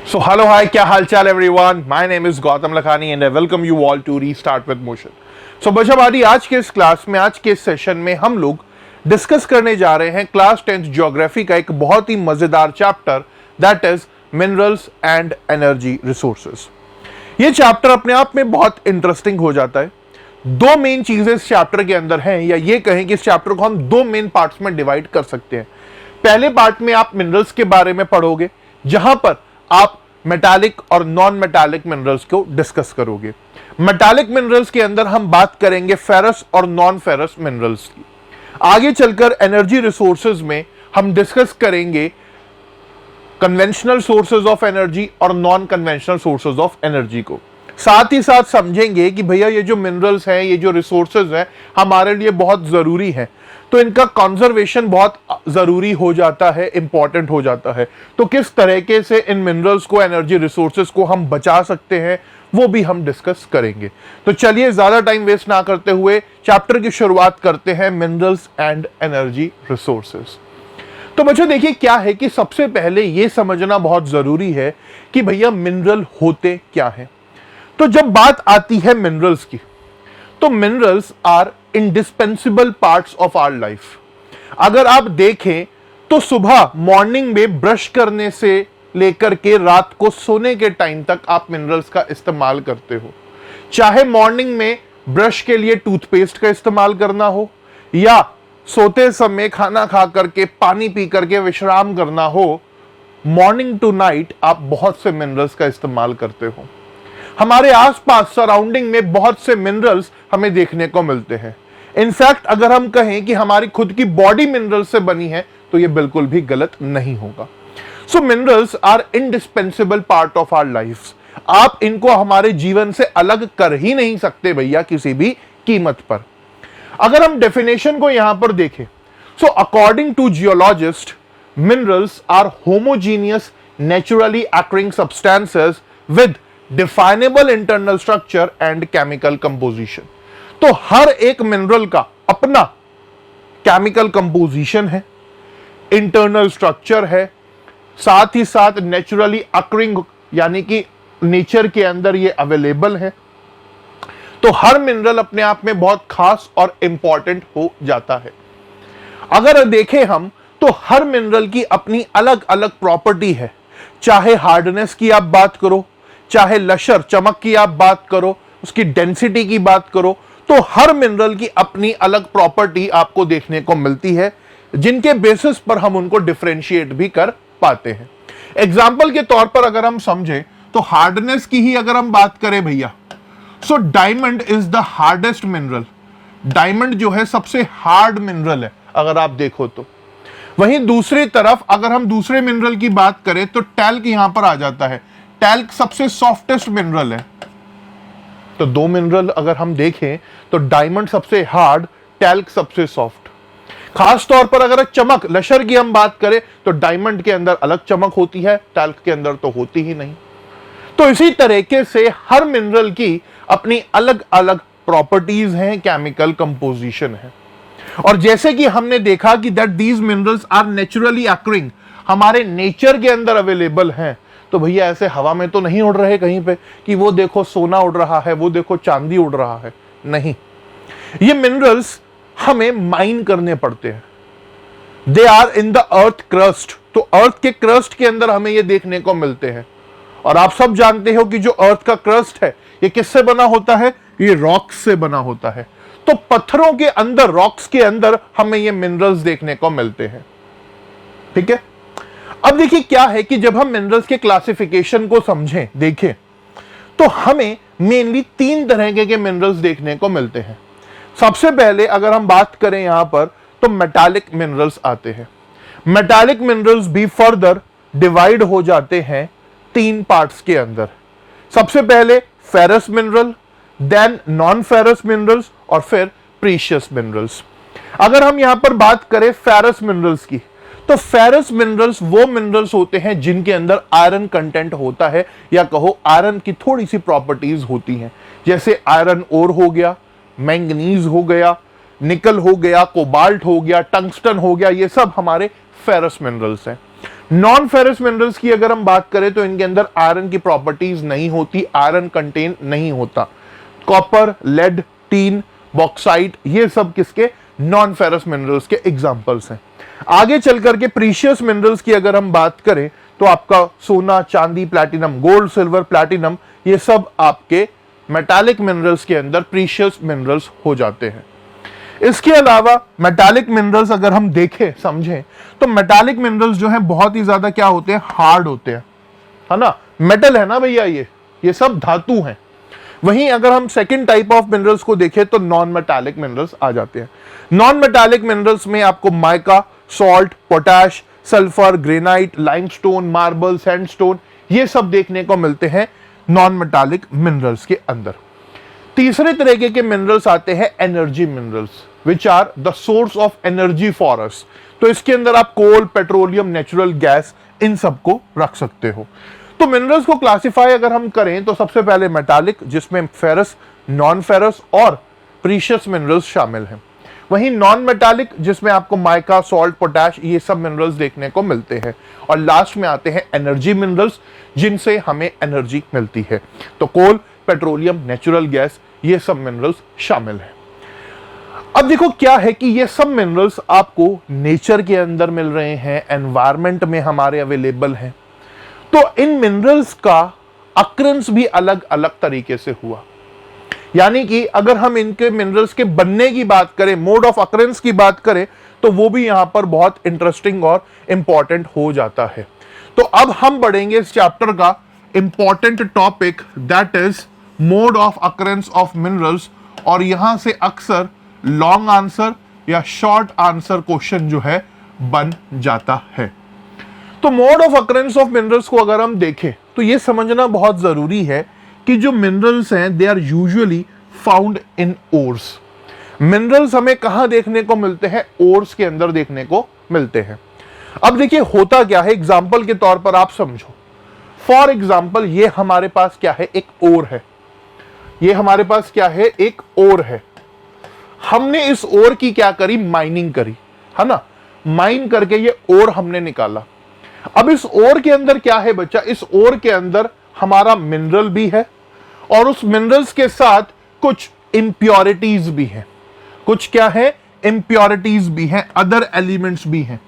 So hello, hi, क्या हाल चाल everyone? My name is Gautam Lakhani and I welcome you all to Restart with Motion. So बच्चों आज के इस class में, आज के इस सेशन में हम लोग डिस्कस करने जा रहे हैं क्लास 10th ज्योग्राफी का एक बहुत ही मजेदार chapter, that is minerals and energy resources. ये चैप्टर अपने आप में बहुत इंटरेस्टिंग हो जाता है। दो मेन चीजें इस चैप्टर के अंदर हैं, या ये कहें कि इस चैप्टर को हम दो मेन पार्ट्स में डिवाइड कर सकते हैं। पहले पार्ट में आप मिनरल्स के बारे में पढ़ोगे, जहां पर आप मेटालिक और नॉन मेटालिक मिनरल्स को डिस्कस करोगे। मेटालिक मिनरल्स के अंदर हम बात करेंगे फेरस और नॉन फेरस मिनरल्स की। आगे चलकर एनर्जी रिसोर्सेज में हम डिस्कस करेंगे कन्वेंशनल सोर्सेज ऑफ एनर्जी और non conventional sources of energy को। साथ ही साथ समझेंगे कि भैया ये जो मिनरल्स हैं, ये जो रिसोर्सेज हैं, हमारे लिए बहुत जरूरी है, तो इनका कंजर्वेशन बहुत जरूरी हो जाता है, इंपॉर्टेंट हो जाता है। तो किस तरीके से इन मिनरल्स को, एनर्जी रिसोर्सेज को हम बचा सकते हैं, वो भी हम डिस्कस करेंगे। तो चलिए ज्यादा टाइम वेस्ट ना करते हुए चैप्टर की शुरुआत करते हैं, मिनरल्स एंड एनर्जी रिसोर्सेज। तो बच्चों देखिए क्या है कि सबसे पहले ये समझना बहुत जरूरी है कि भैया मिनरल होते क्या हैं। तो जब बात आती है मिनरल्स की, तो minerals are indispensable parts of our life. अगर आप देखें तो सुबह मॉर्निंग में ब्रश करने से लेकर के रात को सोने के टाइम तक आप मिनरल्स का इस्तेमाल करते हो। चाहे मॉर्निंग में ब्रश के लिए टूथपेस्ट का इस्तेमाल करना हो, या सोते समय खाना खा करके, पानी पी करके विश्राम करना हो, मॉर्निंग टू नाइट आप बहुत से मिनरल्स का इस्तेमाल करते हो। हमारे आसपास सराउंडिंग में बहुत से मिनरल्स हमें देखने को मिलते हैं। इनफैक्ट अगर हम कहें कि हमारी खुद की बॉडी मिनरल से बनी है, तो यह बिल्कुल भी गलत नहीं होगा। So minerals are indispensable part of our life. आप इनको हमारे जीवन से अलग कर ही नहीं सकते भैया, किसी भी कीमत पर। अगर हम डेफिनेशन को यहां पर देखें, so according to geologist, minerals are homogeneous naturally occurring substances with definable internal structure and chemical composition. तो हर एक मिनरल का अपना केमिकल कंपोजिशन है, इंटरनल स्ट्रक्चर है, साथ ही साथ नेचुरली अकरिंग, यानी कि नेचर के अंदर ये अवेलेबल है। तो हर मिनरल अपने आप में बहुत खास और इंपॉर्टेंट हो जाता है। अगर देखें हम, तो हर मिनरल की अपनी अलग अलग प्रॉपर्टी है। चाहे हार्डनेस की आप बात करो, चाहे लशर चमक की आप बात करो, उसकी डेंसिटी की बात करो, तो हर मिनरल की अपनी अलग प्रॉपर्टी आपको देखने को मिलती है, जिनके बेसिस पर हम उनको डिफरेंशिएट भी कर पाते हैं। एग्जाम्पल के तौर पर अगर हम समझें, तो हार्डनेस की ही अगर हम बात करें भैया, so diamond is the hardest mineral. Diamond जो है सबसे हार्ड मिनरल है अगर आप देखो तो। वहीं दूसरी तरफ अगर हम दूसरे मिनरल की बात करें, तो टैल्क यहां पर आ जाता है। टैल्क सबसे सॉफ्टेस्ट मिनरल है। तो दो मिनरल अगर हम देखें, तो डायमंड सबसे हार्ड, टैल्क सबसे सॉफ्ट। खास तौर पर अगर चमक, लशर की हम बात करें, तो डायमंड के अंदर अलग चमक होती है, टैल्क के अंदर तो होती ही नहीं। तो इसी तरीके से हर मिनरल की अपनी अलग अलग प्रॉपर्टीज हैं, केमिकल कंपोजिशन है। और जैसे कि हमने देखा कि that these minerals are naturally occurring, हमारे नेचर के अंदर अवेलेबल हैं। तो भैया ऐसे हवा में तो नहीं उड़ रहे कहीं पे कि वो देखो सोना उड़ रहा है, वो देखो चांदी उड़ रहा है, नहीं। ये मिनरल्स हमें माइन करने पड़ते हैं। They are in the earth crust. तो अर्थ के क्रस्ट के अंदर हमें ये देखने को मिलते हैं। और आप सब जानते हो कि जो अर्थ का क्रस्ट है, ये किससे बना होता है? ये रॉक्स से बना होता है। तो पत्थरों के अंदर, रॉक्स के अंदर हमें ये मिनरल्स देखने को मिलते हैं। ठीक है। अब देखिए क्या है कि जब हम मिनरल्स के क्लासिफिकेशन को समझें, देखें, तो हमें मेनली तीन तरह के मिनरल्स देखने को मिलते हैं। सबसे पहले अगर हम बात करें यहां पर, तो मेटालिक मिनरल्स आते हैं। मेटालिक मिनरल्स भी फर्दर डिवाइड हो जाते हैं तीन पार्ट्स के अंदर। सबसे पहले ferrous mineral, then non ferrous minerals, और फिर प्रीशियस मिनरल्स। अगर हम यहां पर बात करें फेरस मिनरल्स की, तो फेरस मिनरल्स वो मिनरल्स होते हैं जिनके अंदर आयरन कंटेंट होता है, या कहो आयरन की थोड़ी सी प्रॉपर्टीज होती हैं। जैसे आयरन ओर हो गया, मैंगनीज हो गया, निकल हो गया, कोबाल्ट हो गया, टंगस्टन हो गया, ये सब हमारे फेरस मिनरल्स हैं। नॉन फेरस मिनरल्स की अगर हम बात करें तो इनके अंदर आयरन की प्रॉपर्टीज नहीं होती, आयरन कंटेन नहीं होता। कॉपर, लेड, टीन, बॉक्साइट, ये सब किसके? नॉन फेरस मिनरल्स के एग्जांपल्स हैं। आगे चल करके प्रीशियस मिनरल्स की अगर हम बात करें तो आपका सोना, चांदी, प्लैटिनम, गोल्ड, सिल्वर, प्लैटिनम, ये सब आपके मेटालिक मिनरल्स के अंदर प्रीशियस मिनरल्स हो जाते हैं। इसके अलावा मेटालिक मिनरल्स अगर हम देखें, समझें, तो मेटालिक मिनरल्स जो हैं बहुत ही ज्यादा क्या होते हैं? हार्ड होते हैं, है ना? मेटल है ना भैया, ये सब धातु हैं। वहीं अगर हम सेकंड टाइप ऑफ मिनरल्स को देखें तो नॉन मेटालिक मिनरल्स आ जाते हैं। नॉन मेटालिक मिनरल्स में आपको mica, salt, potash, sulphur, granite, limestone, marble, sandstone, ये सब देखने को मिलते हैं नॉन मेटालिक मिनरल्स के अंदर। तीसरे तरीके के मिनरल्स आते हैं energy minerals, which are the source of energy for us. तो इसके अंदर आप कोल, पेट्रोलियम, नेचुरल गैस, इन सबको रख सकते हो। तो मिनरल्स को क्लासिफाई अगर हम करें तो सबसे पहले मेटालिक, जिसमें फेरस, नॉन फेरस और प्रीशियस मिनरल्स शामिल हैं। वहीं नॉन मेटालिक, जिसमें आपको माइका, सॉल्ट, पोटैश, ये सब मिनरल्स देखने को मिलते हैं। और लास्ट में आते हैं एनर्जी मिनरल्स, जिनसे हमें एनर्जी मिलती है। तो कोल, पेट्रोलियम, नेचुरल गैस, ये सब मिनरल्स शामिल हैं। अब देखो क्या है कि ये सब मिनरल्स आपको नेचर के अंदर मिल रहे हैं, एनवायरमेंट में हमारे अवेलेबल हैं। तो इन मिनरल्स का अक्रेंस भी अलग अलग तरीके से हुआ। यानी कि अगर हम इनके मिनरल्स के बनने की बात करें, मोड ऑफ अक्रेंस की बात करें, तो वो भी यहां पर बहुत इंटरेस्टिंग और इंपॉर्टेंट हो जाता है। तो अब हम बढ़ेंगे इस चैप्टर का important topic, that is mode of occurrence of minerals. और यहां से अक्सर लॉन्ग आंसर या शॉर्ट आंसर क्वेश्चन जो है बन जाता है। तो mode of occurrence of minerals को अगर हम देखें तो यह समझना बहुत जरूरी है कि जो मिनरल्स हैं they are usually found in ores. Minerals हमें कहां देखने को मिलते हैं? ओर्स के अंदर देखने को मिलते हैं। अब देखिए होता क्या है, एग्जाम्पल के तौर पर आप समझो। फॉर एग्जाम्पल ये हमारे पास क्या है? एक ओर है। ये हमारे पास क्या है? एक ओर है। हमने इस ओर की क्या करी? माइनिंग करी, है ना? माइन करके ये ओर हमने निकाला। अब इस ओर के अंदर क्या है बच्चा? इस ओर के अंदर हमारा मिनरल भी है और उस मिनरल्स के साथ कुछ इंप्योरिटीज भी हैं। कुछ क्या है? इंप्योरिटीज भी हैं, अदर एलिमेंट्स भी हैं।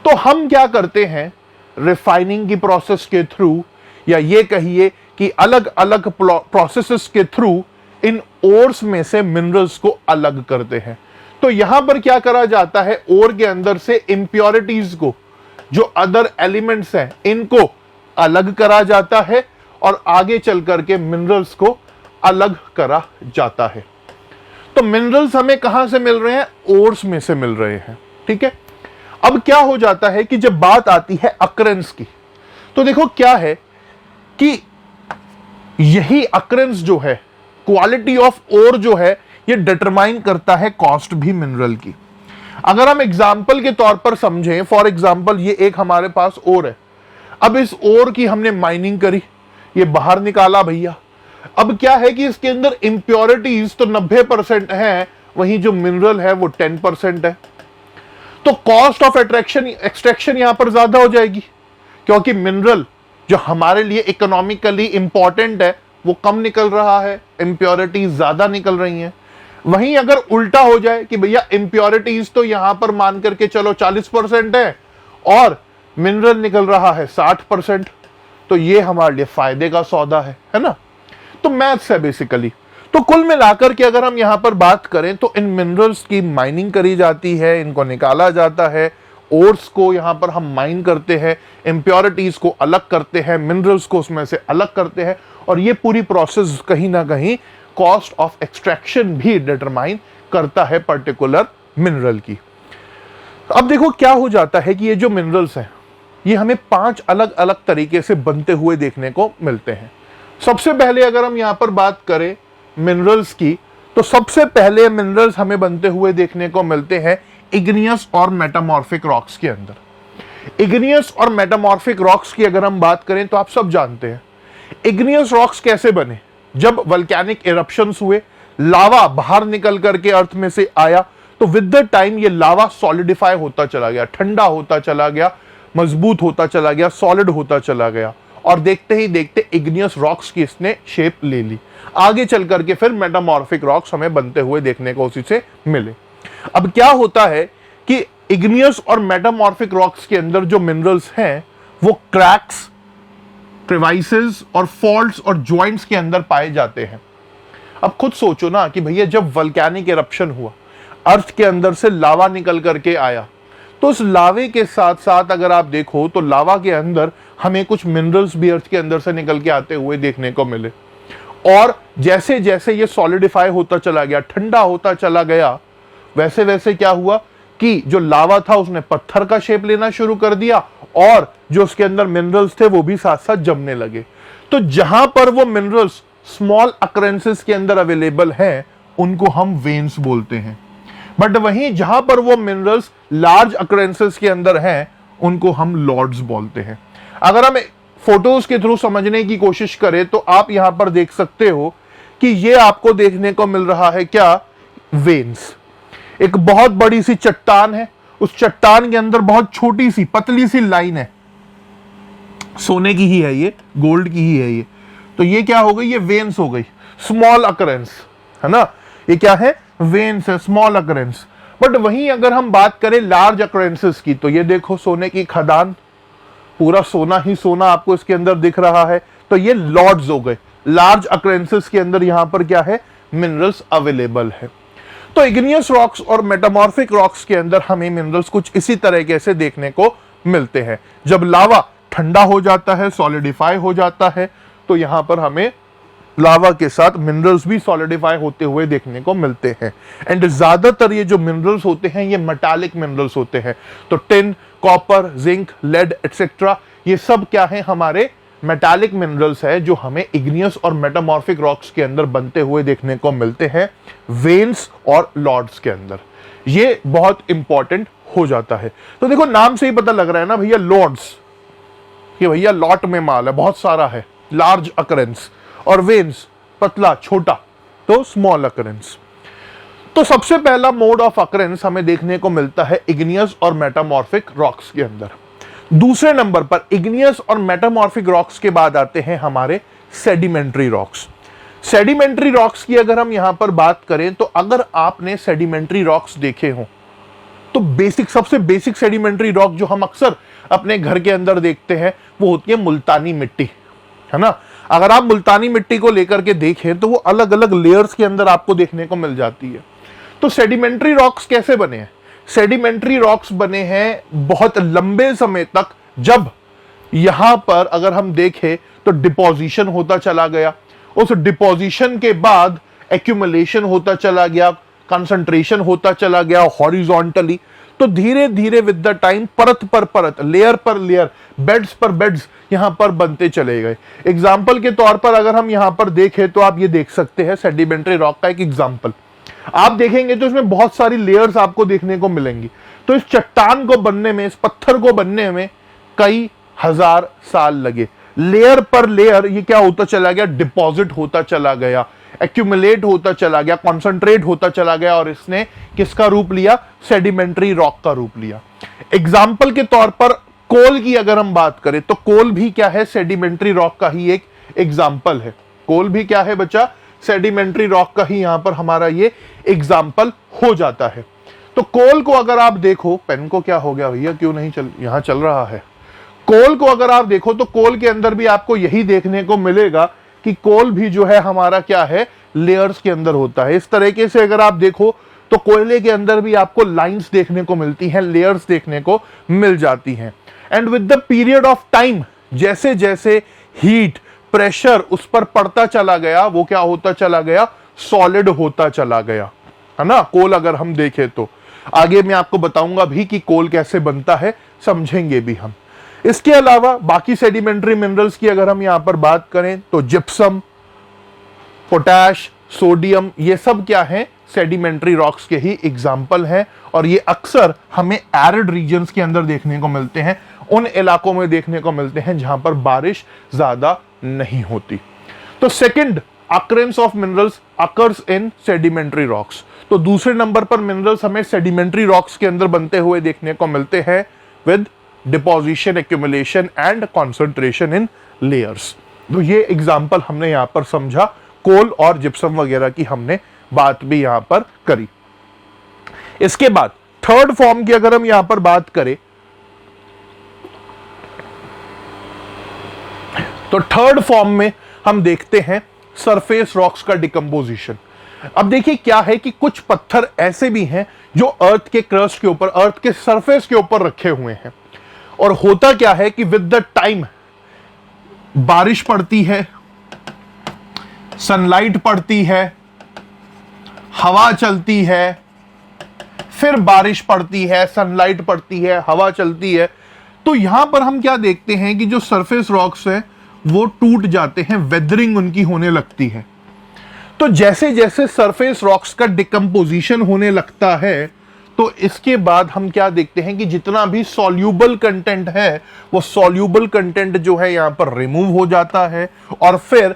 तो हम क्या करते हैं? रिफाइनिंग की प्रोसेस के थ्रू, या ये कहिए कि अलग अलग प्रोसेसेस के थ्रू इन ओर्स में से मिनरल्स को अलग करते हैं। तो यहां पर क्या करा जाता है? ओर के अंदर से इंप्योरिटीज को, जो अदर एलिमेंट्स हैं, इनको अलग करा जाता है और आगे चल करके मिनरल्स को अलग करा जाता है। तो मिनरल्स हमें कहां से मिल रहे हैं? ओर्स में से मिल रहे हैं। ठीक है। अब क्या हो जाता है कि जब बात आती है अक्रेंस की, तो देखो क्या है कि यही अक्रेंस जो है, क्वालिटी ऑफ ओर जो है, ये डिटरमाइन करता है कॉस्ट भी मिनरल की। अगर हम एग्जाम्पल के तौर पर समझें, फॉर एग्जाम्पल ये एक हमारे पास ओर है। अब इस ओर की हमने माइनिंग करी, ये बाहर निकाला भैया। अब क्या है कि इसके अंदर इंप्योरिटीज तो 90% है, वहीं जो मिनरल है वो 10% है। तो कॉस्ट ऑफ एक्सट्रैक्शन यहां पर ज्यादा हो जाएगी, क्योंकि मिनरल जो हमारे लिए इकोनॉमिकली इंपॉर्टेंट है वो कम निकल रहा है, इंप्योरिटीज ज्यादा निकल रही हैं। वहीं अगर उल्टा हो जाए कि भैया इंप्योरिटीज तो यहां पर मान करके चलो 40% है और मिनरल निकल रहा है 60%, तो ये हमारे लिए फायदे का सौदा है ना? तो मैथ्स है बेसिकली। तो कुल मिलाकर के अगर हम यहां पर बात करें तो इन मिनरल्स की माइनिंग करी जाती है, इनको निकाला जाता है, ओर्स को यहां पर हम माइन करते हैं, इंप्योरिटीज को अलग करते हैं, मिनरल्स को उसमें से अलग करते हैं, और ये पूरी प्रोसेस कहीं ना कहीं कॉस्ट ऑफ एक्सट्रैक्शन भी डिटरमाइन करता है पर्टिकुलर मिनरल की। अब देखो क्या हो जाता है कि ये जो मिनरल्स हैं ये हमें 5 अलग अलग तरीके से बनते हुए देखने को मिलते हैं। सबसे पहले अगर हम यहां पर बात करें मिनरल्स की, तो सबसे पहले मिनरल्स हमें बनते हुए देखने को मिलते हैं इग्नियस और मेटामॉर्फिक रॉक्स के अंदर। इग्नियस और मेटामॉर्फिक रॉक्स की अगर हम बात करें तो आप सब जानते हैं इग्नियस रॉक्स कैसे बने। जब वल्केनिक इरप्शंस हुए, लावा बाहर निकल करके अर्थ में से आया, तो विद द टाइम ये लावा सॉलिडिफाई होता चला गया, ठंडा होता चला गया, मजबूत होता चला गया, सॉलिड होता चला गया, और देखते ही देखते इग्नियस रॉक्स की इसने शेप ले ली। आगे चल करके फिर मेटामॉर्फिक रॉक्स हमें बनते हुए देखने को उसी से मिले। अब क्या होता है कि इग्नियस और मेटामॉर्फिक रॉक्स के अंदर जो मिनरल्स हैं वो क्रैक्स, क्रेवाइसेस और फॉल्ट्स और जॉइंट्स के अंदर पाए जाते हैं। अब खुद सोचो ना कि भैया जब वल्केनिक इरप्शन हुआ, अर्थ के अंदर से लावा निकल करके आया, तो उस लावे के साथ साथ अगर आप देखो तो लावा के अंदर हमें कुछ मिनरल्स भी अर्थ के अंदर से निकल के आते हुए देखने को मिले। और जैसे जैसे ये सॉलिडिफाई होता चला गया, ठंडा होता चला गया, वैसे वैसे क्या हुआ कि जो लावा था उसने पत्थर का शेप लेना शुरू कर दिया, और जो उसके अंदर मिनरल्स थे वो भी साथ साथ जमने लगे। तो जहां पर वो मिनरल्स स्मॉल अकरेंसेस के अंदर अवेलेबल हैं उनको हम वेन्स बोलते हैं, बट वहीं जहां पर वो मिनरल्स लार्ज अकरेंसेस के अंदर हैं उनको हम लॉर्ड्स बोलते हैं। अगर हम फोटोज के थ्रू समझने की कोशिश करें तो आप यहां पर देख सकते हो कि ये आपको देखने को मिल रहा है क्या, वेन्स। एक बहुत बड़ी सी चट्टान है, उस चट्टान के अंदर बहुत छोटी सी पतली सी लाइन है, सोने की ही है ये, गोल्ड की ही है ये, तो ये क्या हो गई, ये वेन्स हो गई, स्मॉल अकरेंस है ना, ये क्या है, वेन्स है, स्मॉल अकरेंस। बट वहीं अगर हम बात करें लार्ज अकरेंसेस की, तो ये देखो सोने की खदान, पूरा सोना ही सोना आपको इसके अंदर दिख रहा है, तो ये लॉर्ड्स हो गए। लार्ज अकरेंसेस के अंदर यहां पर क्या है, मिनरल्स अवेलेबल है। तो इग्नियस रॉक्स और मेटामॉर्फिक रॉक्स के अंदर हमें मिनरल्स कुछ इसी तरीके से देखने को मिलते हैं। जब लावा ठंडा हो जाता है, सॉलिडिफाई हो जाता है, तो यहां पर हमें लावा के साथ मिनरल्स भी सॉलिडिफाई होते हुए देखने को मिलते हैं। एंड ज्यादातर ये जो मिनरल्स होते हैं ये मेटालिक मिनरल्स होते हैं। तो tin, copper, zinc, lead etcetera, ये सब क्या है, हमारे मेटालिक मिनरल्स है जो हमें इग्नियस और मेटामॉर्फिक रॉक्स के अंदर बनते हुए देखने को मिलते हैं, वेन्स और लॉर्ड्स के अंदर। ये बहुत इंपॉर्टेंट हो जाता है। तो देखो नाम से ही पता लग रहा है ना भैया, लॉर्ड्स, ये भैया लॉट में माल है, बहुत सारा है, लार्ज अकरेंस, और वेन्स पतला छोटा, तो स्मॉल अकरेंस। तो सबसे पहला मोड ऑफ अकरेंस हमें देखने को मिलता है इग्नियस और मेटामॉर्फिक रॉक्स के अंदर। दूसरे नंबर पर इग्नियस और मेटामॉर्फिक रॉक्स के बाद आते हैं हमारे सेडिमेंट्री रॉक्स। सेडिमेंट्री रॉक्स की अगर हम यहां पर बात करें तो अगर आपने सेडिमेंट्री रॉक्स देखे हो तो बेसिक, सबसे बेसिक सेडिमेंट्री रॉक जो हम अक्सर अपने घर के अंदर देखते हैं वो होती है मुल्तानी मिट्टी, है ना। अगर आप मुल्तानी मिट्टी को लेकर के देखें तो वो अलग अलग लेयर्स के अंदर आपको देखने को मिल जाती है। तो सेडिमेंट्री रॉक्स कैसे बने हैं? सेडिमेंट्री रॉक्स बने हैं बहुत लंबे समय तक, जब यहां पर अगर हम देखें तो डिपोजिशन होता चला गया, उस डिपोजिशन के बाद एक्यूमुलेशन होता चला गया, कंसंट्रेशन होता चला गया हॉरिजॉन्टली, तो धीरे धीरे विद द टाइम परत पर परत, लेयर पर लेयर, बेड्स पर बेड्स यहां पर बनते चले गए। एग्जाम्पल के तौर पर अगर हम यहां पर देखें तो आप ये देख सकते हैं सेडिमेंट्री रॉक का एक एग्जाम्पल। आप देखेंगे तो इसमें बहुत सारी लेयर्स आपको देखने को मिलेंगी। तो इस चट्टान को बनने में, इस पत्थर को बनने में कई हजार साल लगे। लेयर पर लेयर ये क्या होता चला गया, डिपॉजिट होता चला गया, एक्यूमुलेट होता चला गया, कॉन्सेंट्रेट होता चला गया, और इसने किसका रूप लिया, सेडिमेंट्री रॉक का रूप लिया। एग्जाम्पल के तौर पर कोल की अगर हम बात करें तो कोल भी क्या है, सेडिमेंट्री रॉक का ही एक एग्जाम्पल है। कोल भी क्या है बच्चा, सेडिमेंट्री रॉक का ही यहां पर हमारा ये एग्जाम्पल हो जाता है। तो कोल को अगर आप देखो, पेन को क्या हो गया भैया, क्यों नहीं यहां चल रहा है। कोल को अगर आप देखो तो कोल के अंदर भी आपको यही देखने को मिलेगा कि कोल भी जो है हमारा क्या है, लेयर्स के अंदर होता है। इस तरीके से अगर आप देखो तो कोयले के अंदर भी आपको लाइंस देखने को मिलती हैं, लेयर्स देखने को मिल जाती हैं। And with the period of time, जैसे जैसे हीट, प्रेशर उस पर पड़ता चला गया, वो क्या होता चला गया, सॉलिड होता चला गया, है ना। कोल अगर हम देखें तो आगे मैं आपको बताऊंगा भी कि कोल कैसे बनता है, समझेंगे भी हम। इसके अलावा बाकी सेडिमेंट्री मिनरल्स की अगर हम यहां पर बात करें तो जिप्सम, पोटैश, सोडियम, ये सब क्या है, सेडिमेंट्री रॉक्स के ही एग्जाम्पल हैं, और ये अक्सर हमें एरिड रीजन्स के अंदर देखने को मिलते हैं, उन इलाकों में देखने को मिलते हैं जहां पर बारिश ज्यादा नहीं होती। तो second occurrence of minerals occurs in sedimentary rocks. तो दूसरे नंबर पर मिनरल्स हमें सेडिमेंट्री रॉक्स के अंदर बनते हुए देखने को मिलते हैं with deposition, accumulation and concentration in layers. तो ये एग्जाम्पल हमने यहां पर समझा, कोल और जिप्सम वगैरह की हमने बात भी यहां पर करी। इसके बाद थर्ड फॉर्म की अगर हम यहां पर बात करें तो थर्ड फॉर्म में हम देखते हैं सरफेस रॉक्स का डिकम्पोजिशन। अब देखिए क्या है कि कुछ पत्थर ऐसे भी हैं जो अर्थ के क्रस्ट के ऊपर, अर्थ के सरफेस के ऊपर रखे हुए हैं, और होता क्या है कि विद द टाइम बारिश पड़ती है, सनलाइट पड़ती है, हवा चलती है, फिर बारिश पड़ती है, सनलाइट पड़ती है, हवा चलती है, तो यहां पर हम क्या देखते हैं कि जो सरफेस रॉक्स है वो टूट जाते हैं, वेदरिंग उनकी होने लगती है। तो जैसे जैसे सरफेस रॉक्स का डिकम्पोजिशन होने लगता है तो इसके बाद हम क्या देखते हैं कि जितना भी सॉल्यूबल कंटेंट है वो सॉल्यूबल कंटेंट जो है यहां पर रिमूव हो जाता है, और फिर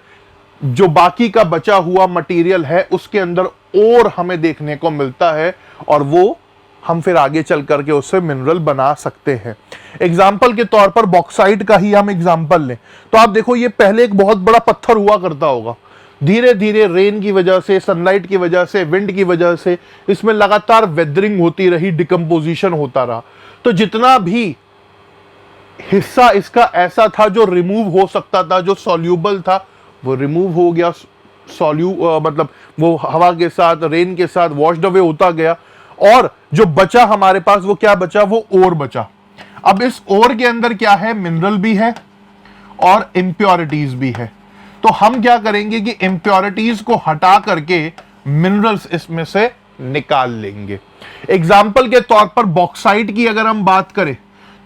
जो बाकी का बचा हुआ मटेरियल है उसके अंदर और हमें देखने को मिलता है, और वो हम फिर आगे चल करके उससे मिनरल बना सकते हैं। एग्जाम्पल के तौर पर बॉक्साइट का ही हम एग्जाम्पल लें तो आप देखो ये पहले एक बहुत बड़ा पत्थर हुआ करता होगा, धीरे धीरे रेन की वजह से, सनलाइट की वजह से, विंड की वजह से इसमें लगातार वेदरिंग होती रही, डिकम्पोजिशन होता रहा, तो जितना भी हिस्सा इसका ऐसा था जो रिमूव हो सकता था, जो सॉल्यूबल था, वो रिमूव हो गया, मतलब वो हवा के साथ, रेन के साथ वॉश्ड अवे होता गया, और जो बचा हमारे पास वो क्या बचा, वो ओर बचा। अब इस ओर के अंदर क्या है, मिनरल भी है और इंप्योरिटीज भी है। तो हम क्या करेंगे कि इंप्योरिटीज को हटा करके मिनरल्स इसमें से निकाल लेंगे। एग्जाम्पल के तौर पर बॉक्साइट की अगर हम बात करें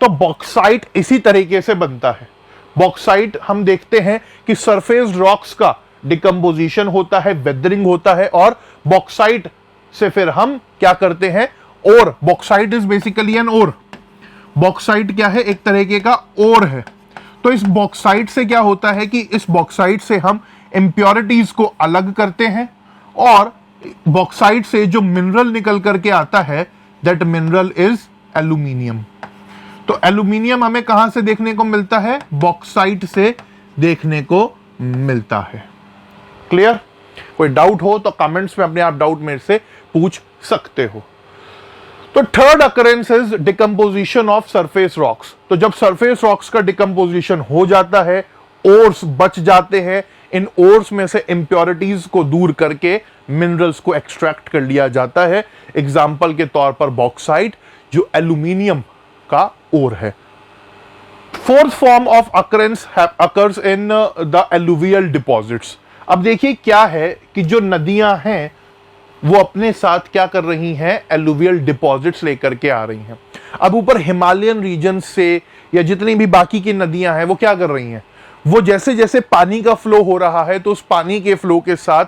तो बॉक्साइट इसी तरीके से बनता है। बॉक्साइट हम देखते हैं कि सरफेस रॉक्स का डिकम्पोजिशन होता है, वेदरिंग होता है, और बॉक्साइट से फिर हम क्या करते हैं, ore. Bauxite is basically an ore. Bauxite क्या है, एक तरीके का ओर है। तो इस बॉक्साइट से क्या होता है कि इस बॉक्साइट से हम इंप्योरिटीज को अलग करते हैं, और बॉक्साइट से जो मिनरल निकल करके आता है दैट मिनरल इज एल्यूमिनियम। तो एल्यूमिनियम हमें कहां से देखने को मिलता है, बॉक्साइट से देखने को मिलता है। क्लियर? कोई डाउट हो तो कमेंट्स में अपने आप डाउट मेरे से पूछ सकते हो। तो third occurrence is decomposition of surface rocks. तो जब सरफेस रॉक्स का डिकम्पोजिशन हो जाता है, ओर्स बच जाते हैं, इन ओर्स में से इंप्योरिटीज को दूर करके मिनरल्स को एक्सट्रैक्ट कर लिया जाता है। एग्जाम्पल के तौर पर बॉक्साइट जो एल्यूमिनियम का ओर है। Fourth form of occurrence occurs in the alluvial deposits. अब देखिए क्या है कि जो नदियां हैं वो अपने साथ क्या कर रही हैं, एलुवियल डिपॉजिट्स लेकर के आ रही हैं। अब ऊपर हिमालयन रीजन से या जितनी भी बाकी की नदियां हैं वो क्या कर रही हैं, वो जैसे जैसे पानी का फ्लो हो रहा है तो उस पानी के फ्लो के साथ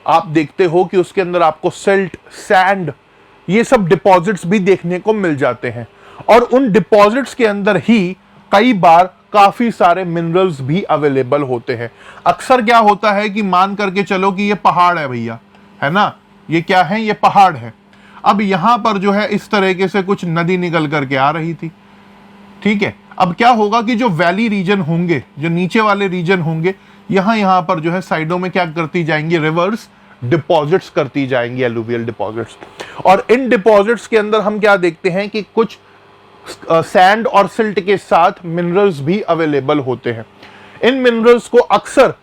आप देखते हो कि उसके अंदर आपको सिल्ट, सैंड, ये सब डिपॉजिट्स भी देखने को मिल जाते हैं, और उन डिपॉजिट्स के अंदर ही कई बार काफी सारे मिनरल्स भी अवेलेबल होते हैं। अक्सर क्या होता है कि मान करके चलो कि ये पहाड़ है भैया, है ना, ये क्या है, ये पहाड़ है। अब यहां पर जो है इस तरीके से कुछ नदी निकल करके आ रही थी, ठीक है। अब क्या होगा कि जो वैली रीजन होंगे, जो नीचे वाले रीजन होंगे, यहां पर जो है साइडों में क्या करती जाएंगी, रिवर्स डिपॉजिट्स करती जाएंगी, एलुवियल डिपॉजिट्स। और इन डिपॉजिट्स के अंदर हम क्या देखते हैं कि कुछ सैंड और सिल्ट के साथ मिनरल्स भी अवेलेबल होते हैं। इन मिनरल्स को अक्सर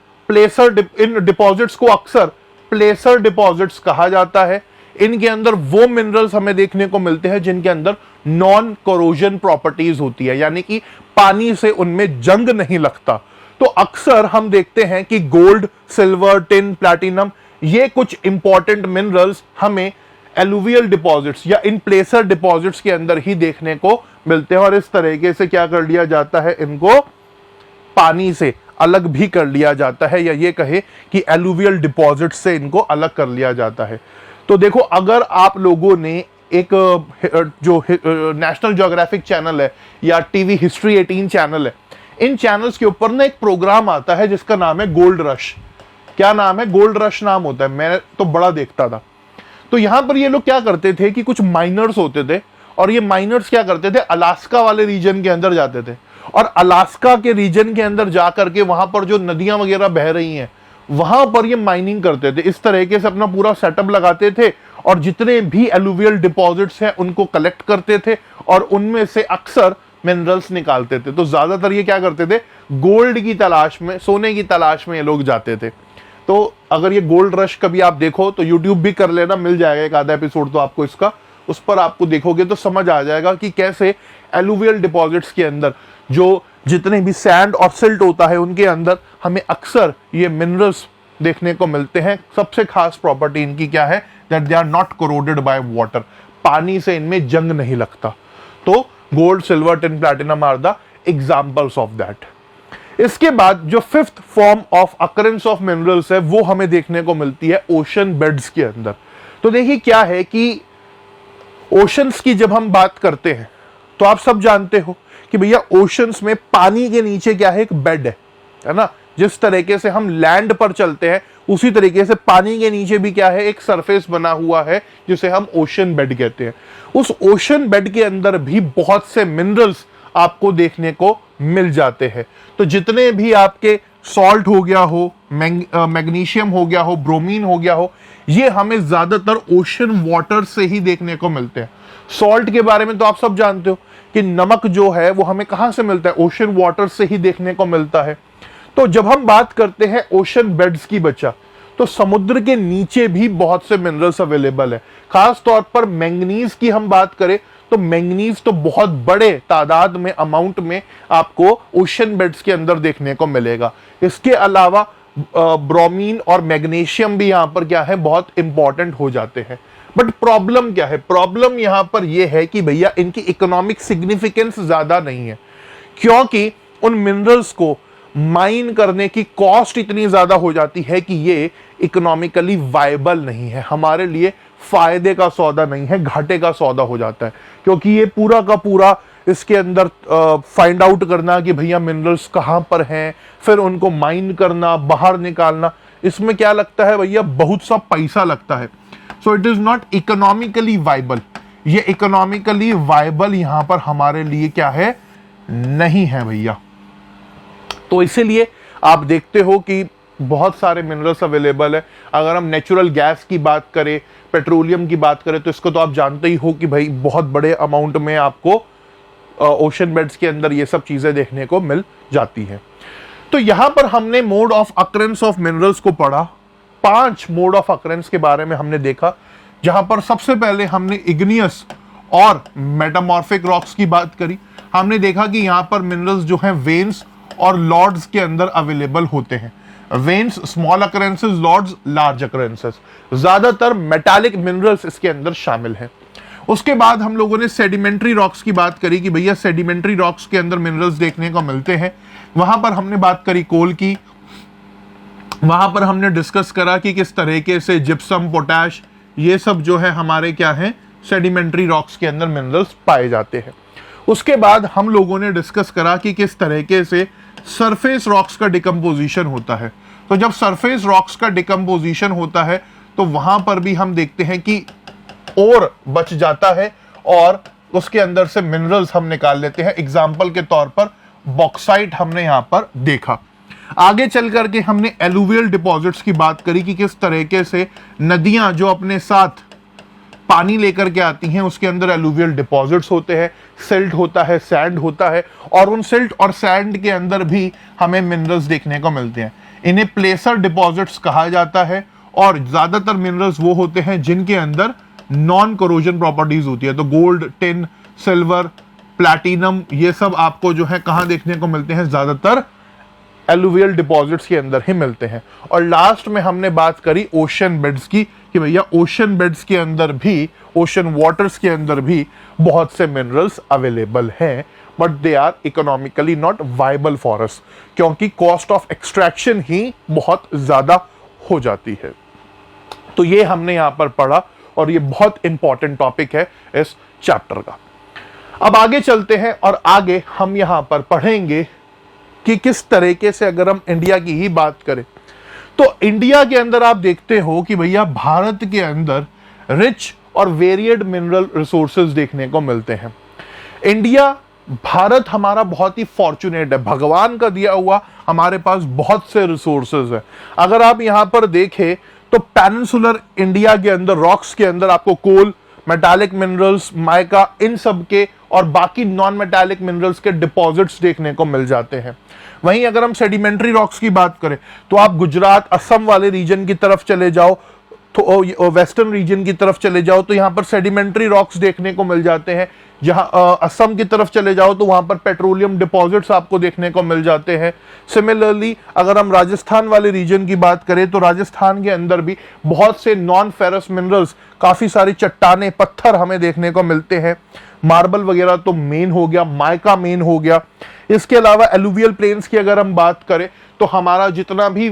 इन डिपॉजिट्स को अक्सर प्लेसर डिपॉजिट्स कहा जाता है। इनके अंदर वो मिनरल्स हमें देखने को मिलते हैं जिनके अंदर नॉन कोरोजन प्रॉपर्टीज होती है, यानी कि पानी से उनमें जंग नहीं लगता। तो अक्सर हम देखते हैं कि गोल्ड, सिल्वर, टिन, प्लैटिनम, ये कुछ इंपॉर्टेंट मिनरल्स हमें एलुवियल डिपॉजिट्स या इन प्लेसर डिपॉजिट्स के अंदर ही देखने को मिलते हैं, और इस तरीके से क्या कर लिया जाता है, इनको पानी से अलग भी कर लिया जाता है, या ये कहे कि एलुवियल डिपॉजिट से इनको अलग कर लिया जाता है। तो देखो, अगर आप लोगों ने एक जो नेशनल ज्योग्राफिक चैनल है या टीवी हिस्ट्री 18 चैनल है, इन चैनल्स के ऊपर ना एक प्रोग्राम आता है जिसका नाम है गोल्ड रश। क्या नाम है, गोल्ड रश नाम होता है, मैं तो बड़ा देखता था। तो यहां पर ये लोग क्या करते थे कि कुछ माइनर्स होते थे और ये माइनर्स क्या करते थे, अलास्का वाले रीजन के अंदर जाते थे और अलास्का के रीजन के अंदर जाकर के वहां पर जो नदियां वगैरह बह रही हैं वहां पर ये माइनिंग करते थे। इस तरीके से अपना पूरा सेटअप लगाते थे और जितने भी एलुवियल डिपॉजिट्स हैं उनको कलेक्ट करते थे और उनमें से अक्सर मिनरल्स निकालते थे। तो ज्यादातर ये क्या करते थे, गोल्ड की तलाश में, सोने की तलाश में ये लोग जाते थे। तो अगर ये गोल्ड रश कभी आप देखो तो यूट्यूब भी कर लेना, मिल जाएगा एक आधा एपिसोड तो आपको इसका, उस पर आपको देखोगे तो समझ आ जाएगा कि कैसे एलुवियल डिपॉजिट्स के अंदर जो जितने भी सैंड और सिल्ट होता है उनके अंदर हमें अक्सर ये मिनरल्स देखने को मिलते हैं। सबसे खास प्रॉपर्टी इनकी क्या है, that they are not corroded by water, पानी से इनमें जंग नहीं लगता। तो gold, silver, tin, platinum are the examples of that. इसके बाद जो fifth form of occurrence of minerals है वो हमें देखने को मिलती है ओशन बेड्स के अंदर। तो देखिए क्या है कि ओशंस की जब हम बात करते हैं तो आप सब जानते हो कि भैया ओशंस में पानी के नीचे क्या है, एक बेड है ना। जिस तरीके से हम लैंड पर चलते हैं उसी तरीके से पानी के नीचे भी क्या है, एक सरफेस बना हुआ है जिसे हम ओशन बेड कहते हैं। उस ओशन बेड के अंदर भी बहुत से मिनरल्स आपको देखने को मिल जाते हैं। तो जितने भी आपके सॉल्ट हो गया हो, मैग्नीशियम हो गया हो, ब्रोमीन हो गया हो, ये हमें ज्यादातर ओशन वाटर से ही देखने को मिलते हैं। सॉल्ट के बारे में तो आप सब जानते हो कि नमक जो है वो हमें कहां से मिलता है, ओशन वाटर से ही देखने को मिलता है। तो जब हम बात करते हैं ओशन बेड्स की बच्चा, तो समुद्र के नीचे भी बहुत से मिनरल्स अवेलेबल है। खास तौर पर मैंगनीज की हम बात करें तो मैंगनीज तो बहुत बड़े तादाद में, अमाउंट में आपको ओशन बेड्स के अंदर देखने को मिलेगा। इसके अलावा ब्रोमीन और मैग्नीशियम भी यहां पर क्या है, बहुत इंपॉर्टेंट हो जाते हैं। बट प्रॉब्लम क्या है, प्रॉब्लम यहां पर यह है कि भैया इनकी इकोनॉमिक सिग्निफिकेंस ज्यादा नहीं है, क्योंकि उन मिनरल्स को माइन करने की कॉस्ट इतनी ज्यादा हो जाती है कि ये इकोनॉमिकली वायबल नहीं है, हमारे लिए फायदे का सौदा नहीं है, घाटे का सौदा हो जाता है। क्योंकि ये पूरा का पूरा इसके अंदर फाइंड आउट करना कि भैया मिनरल्स कहां पर हैं, फिर उनको माइन करना, बाहर निकालना, इसमें क्या लगता है भैया, बहुत सा पैसा लगता है। So it is not economically viable. ये इकोनॉमिकली वायबल यहां पर हमारे लिए क्या है, नहीं है भैया। तो इसीलिए आप देखते हो कि बहुत सारे मिनरल्स अवेलेबल है। अगर हम नेचुरल गैस की बात करें, पेट्रोलियम की बात करें, तो इसको तो आप जानते ही हो कि भाई बहुत बड़े अमाउंट में आपको ओशन बेड्स के अंदर ये सब चीजें देखने को मिल जाती हैं। तो यहां पर हमने mode of occurrence of minerals को पढ़ा। 5 मोड ऑफ अकरेंस के बारे में हमने देखा, जहां पर सबसे पहले हमने इग्नियस और मेटामॉर्फिक रॉक्स की बात करी। हमने देखा कि यहां पर मिनरल्स जो हैं वेन्स और लॉर्ड्स के अंदर अवेलेबल होते हैं। Veins small occurrences, lodes large occurrences. ज्यादातर मेटालिक मिनरल्स इसके अंदर शामिल हैं। उसके बाद हम लोगों ने सेडिमेंट्री रॉक्स की बात करी कि भैया सेडिमेंट्री रॉक्स के अंदर मिनरल्स देखने को मिलते हैं। वहां पर हमने बात करी कोल की, वहां पर हमने डिस्कस करा कि किस तरीके से जिप्सम, पोटैश, ये सब जो है हमारे क्या है, सेडिमेंट्री रॉक्स के अंदर मिनरल्स पाए जाते हैं। उसके बाद हम लोगों ने डिस्कस करा कि किस तरीके से सरफेस रॉक्स का डिकम्पोजिशन होता है। तो जब सरफेस रॉक्स का डिकम्पोजिशन होता है तो वहां पर भी हम देखते हैं कि और बच जाता है और उसके अंदर से मिनरल्स हम निकाल लेते हैं। एग्जाम्पल के तौर पर बॉक्साइट हमने यहां पर देखा। आगे चल करके हमने एलुवियल डिपॉजिट्स की बात करी कि किस तरीके से नदियां जो अपने साथ पानी लेकर के आती हैं उसके अंदर एलुवियल डिपॉजिट्स होते हैं, सिल्ट होता है, सैंड होता है, और उन सिल्ट और सैंड के अंदर भी हमें मिनरल्स देखने को मिलते हैं। इन्हें प्लेसर डिपॉजिट्स कहा जाता है और ज्यादातर मिनरल्स वो होते हैं जिनके अंदर नॉन कोरोजन प्रॉपर्टीज होती है। तो गोल्ड, टिन, सिल्वर, प्लैटिनम, ये सब आपको जो है कहां देखने को मिलते हैं, ज्यादातर एलुवियल डिपॉजिट्स के अंदर ही मिलते हैं। और लास्ट में हमने बात करी ओशन बेड्स की कि भैया ओशन बेड्स के अंदर भी, ओशन वाटर्स के अंदर भी बहुत से मिनरल्स अवेलेबल हैं, but they are economically not viable for us, क्योंकि कॉस्ट ऑफ एक्सट्रैक्शन ही बहुत ज्यादा हो जाती है। तो ये हमने यहां पर पढ़ा और ये बहुत इंपॉर्टेंट टॉपिक है इस चैप्टर का। अब आगे चलते हैं और आगे हम यहां पर पढ़ेंगे कि किस तरीके से, अगर हम इंडिया की ही बात करें तो इंडिया के अंदर आप देखते हो कि भैया भारत के अंदर रिच और वेरिएड मिनरल रिसोर्सेज देखने को मिलते हैं। इंडिया, भारत हमारा बहुत ही फॉर्चुनेट है, भगवान का दिया हुआ हमारे पास बहुत से रिसोर्सेज है। अगर आप यहां पर देखें तो पेनिनसुलर इंडिया के अंदर रॉक्स के अंदर आपको कोल, मेटालिक मिनरल्स, माइका, इन सब के और बाकी नॉन मेटालिक मिनरल्स के डिपॉजिट्स देखने को मिल जाते हैं। वहीं अगर हम सेडिमेंट्री रॉक्स की बात करें तो आप गुजरात, असम वाले रीजन की तरफ चले जाओ, तो वेस्टर्न रीजन की तरफ चले जाओ तो यहां पर सेडिमेंट्री रॉक्स देखने को मिल जाते हैं। जहां असम की तरफ चले जाओ तो वहां पर पेट्रोलियम डिपॉजिट्स आपको देखने को मिल जाते हैं। सिमिलरली अगर हम राजस्थान वाले रीजन की बात करें तो राजस्थान के अंदर भी बहुत से नॉन फेरस मिनरल्स, काफी सारी चट्टाने, पत्थर हमें देखने को मिलते हैं। मार्बल वगैरह तो मेन हो गया, माइका मेन हो गया। इसके अलावा एलुवियल प्लेन्स की अगर हम बात करें तो हमारा जितना भी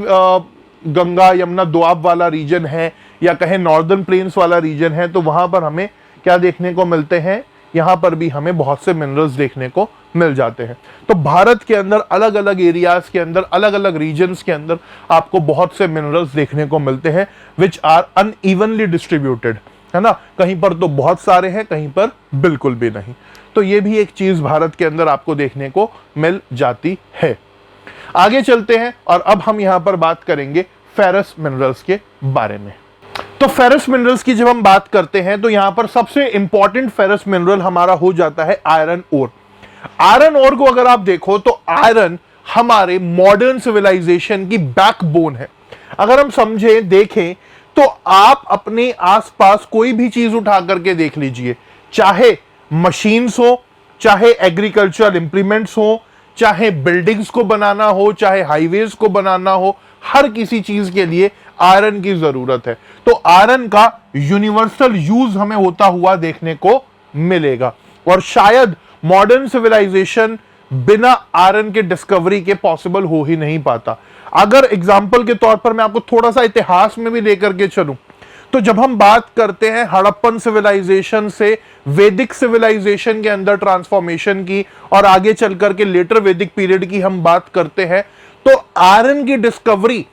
गंगा यमुना दोआब वाला रीजन है या कहें नॉर्दर्न प्लेन्स वाला रीजन है, तो वहां पर हमें क्या देखने को मिलते हैं, यहां पर भी हमें बहुत से मिनरल्स देखने को मिल जाते हैं। तो भारत के अंदर अलग अलग एरियाज के अंदर, अलग अलग रीजन्स के अंदर आपको बहुत से मिनरल्स देखने को मिलते हैं विच आर अनइवनली डिस्ट्रीब्यूटेड, है ना। कहीं पर तो बहुत सारे हैं, कहीं पर बिल्कुल भी नहीं। तो ये भी एक चीज भारत के अंदर आपको देखने को मिल जाती है। आगे चलते हैं और अब हम यहां पर बात करेंगे फेरस मिनरल्स के बारे में। तो फेरस मिनरल्स की जब हम बात करते हैं तो यहां पर सबसे इंपॉर्टेंट फेरस मिनरल हमारा हो जाता है आयरन ओर। आयरन ओर को अगर आप देखो तो आयरन हमारे मॉडर्न सिविलाइजेशन की बैकबोन है। अगर हम समझें, देखें तो आप अपने आसपास कोई भी चीज उठा करके देख लीजिए, चाहे मशीन्स हो, चाहे एग्रीकल्चरल इंप्लीमेंट्स हो, चाहे बिल्डिंग्स को बनाना हो, चाहे हाईवेज को बनाना हो, हर किसी चीज के लिए आयरन की जरूरत है। तो आयरन का यूनिवर्सल यूज हमें होता हुआ देखने को मिलेगा और शायद मॉडर्न सिविलाइजेशन बिना आयरन के डिस्कवरी के पॉसिबल हो ही नहीं पाता। अगर एग्जाम्पल के तौर पर मैं आपको थोड़ा सा इतिहास में भी लेकर के चलूं तो जब हम बात करते हैं हड़प्पन सिविलाइजेशन से वैदिक सिविलाइजेशन के अंदर ट्रांसफॉर्मेशन की और आगे चल करके लेटर वैदिक पीरियड की हम बात करते हैं, तो आयरन की डिस्कवरी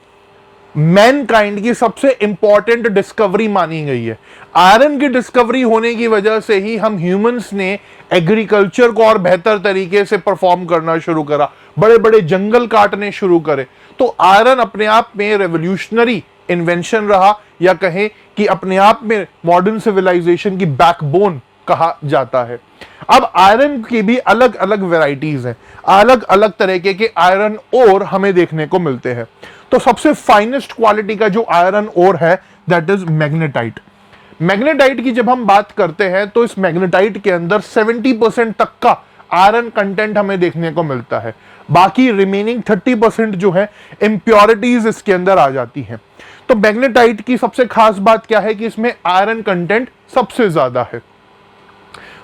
मैनकाइंड की सबसे इंपॉर्टेंट डिस्कवरी मानी गई है। आयरन की डिस्कवरी होने की वजह से ही हम ह्यूमंस ने एग्रीकल्चर को और बेहतर तरीके से परफॉर्म करना शुरू करा, बड़े बड़े जंगल काटने शुरू करे। तो आयरन अपने आप में रेवोल्यूशनरी इन्वेंशन रहा, या कहें कि अपने आप में मॉडर्न सिविलाइजेशन की बैकबोन कहा जाता है। अब आयरन की भी अलग अलग वैरायटीज हैं, अलग अलग तरीके के आयरन ओर हमें देखने को मिलते हैं। तो सबसे फाइनेस्ट क्वालिटी का जो आयरन ओर है दैट इज मैग्नेटाइट। मैग्नेटाइट की जब हम बात करते हैं तो इस मैग्नेटाइट के अंदर 70% तक का आयरन कंटेंट हमें देखने को मिलता है। बाकी रिमेनिंग 30% जो है इम्प्योरिटीज इसके अंदर आ जाती हैं। तो मैग्नेटाइट की सबसे खास बात क्या है कि इसमें आयरन कंटेंट सबसे ज्यादा है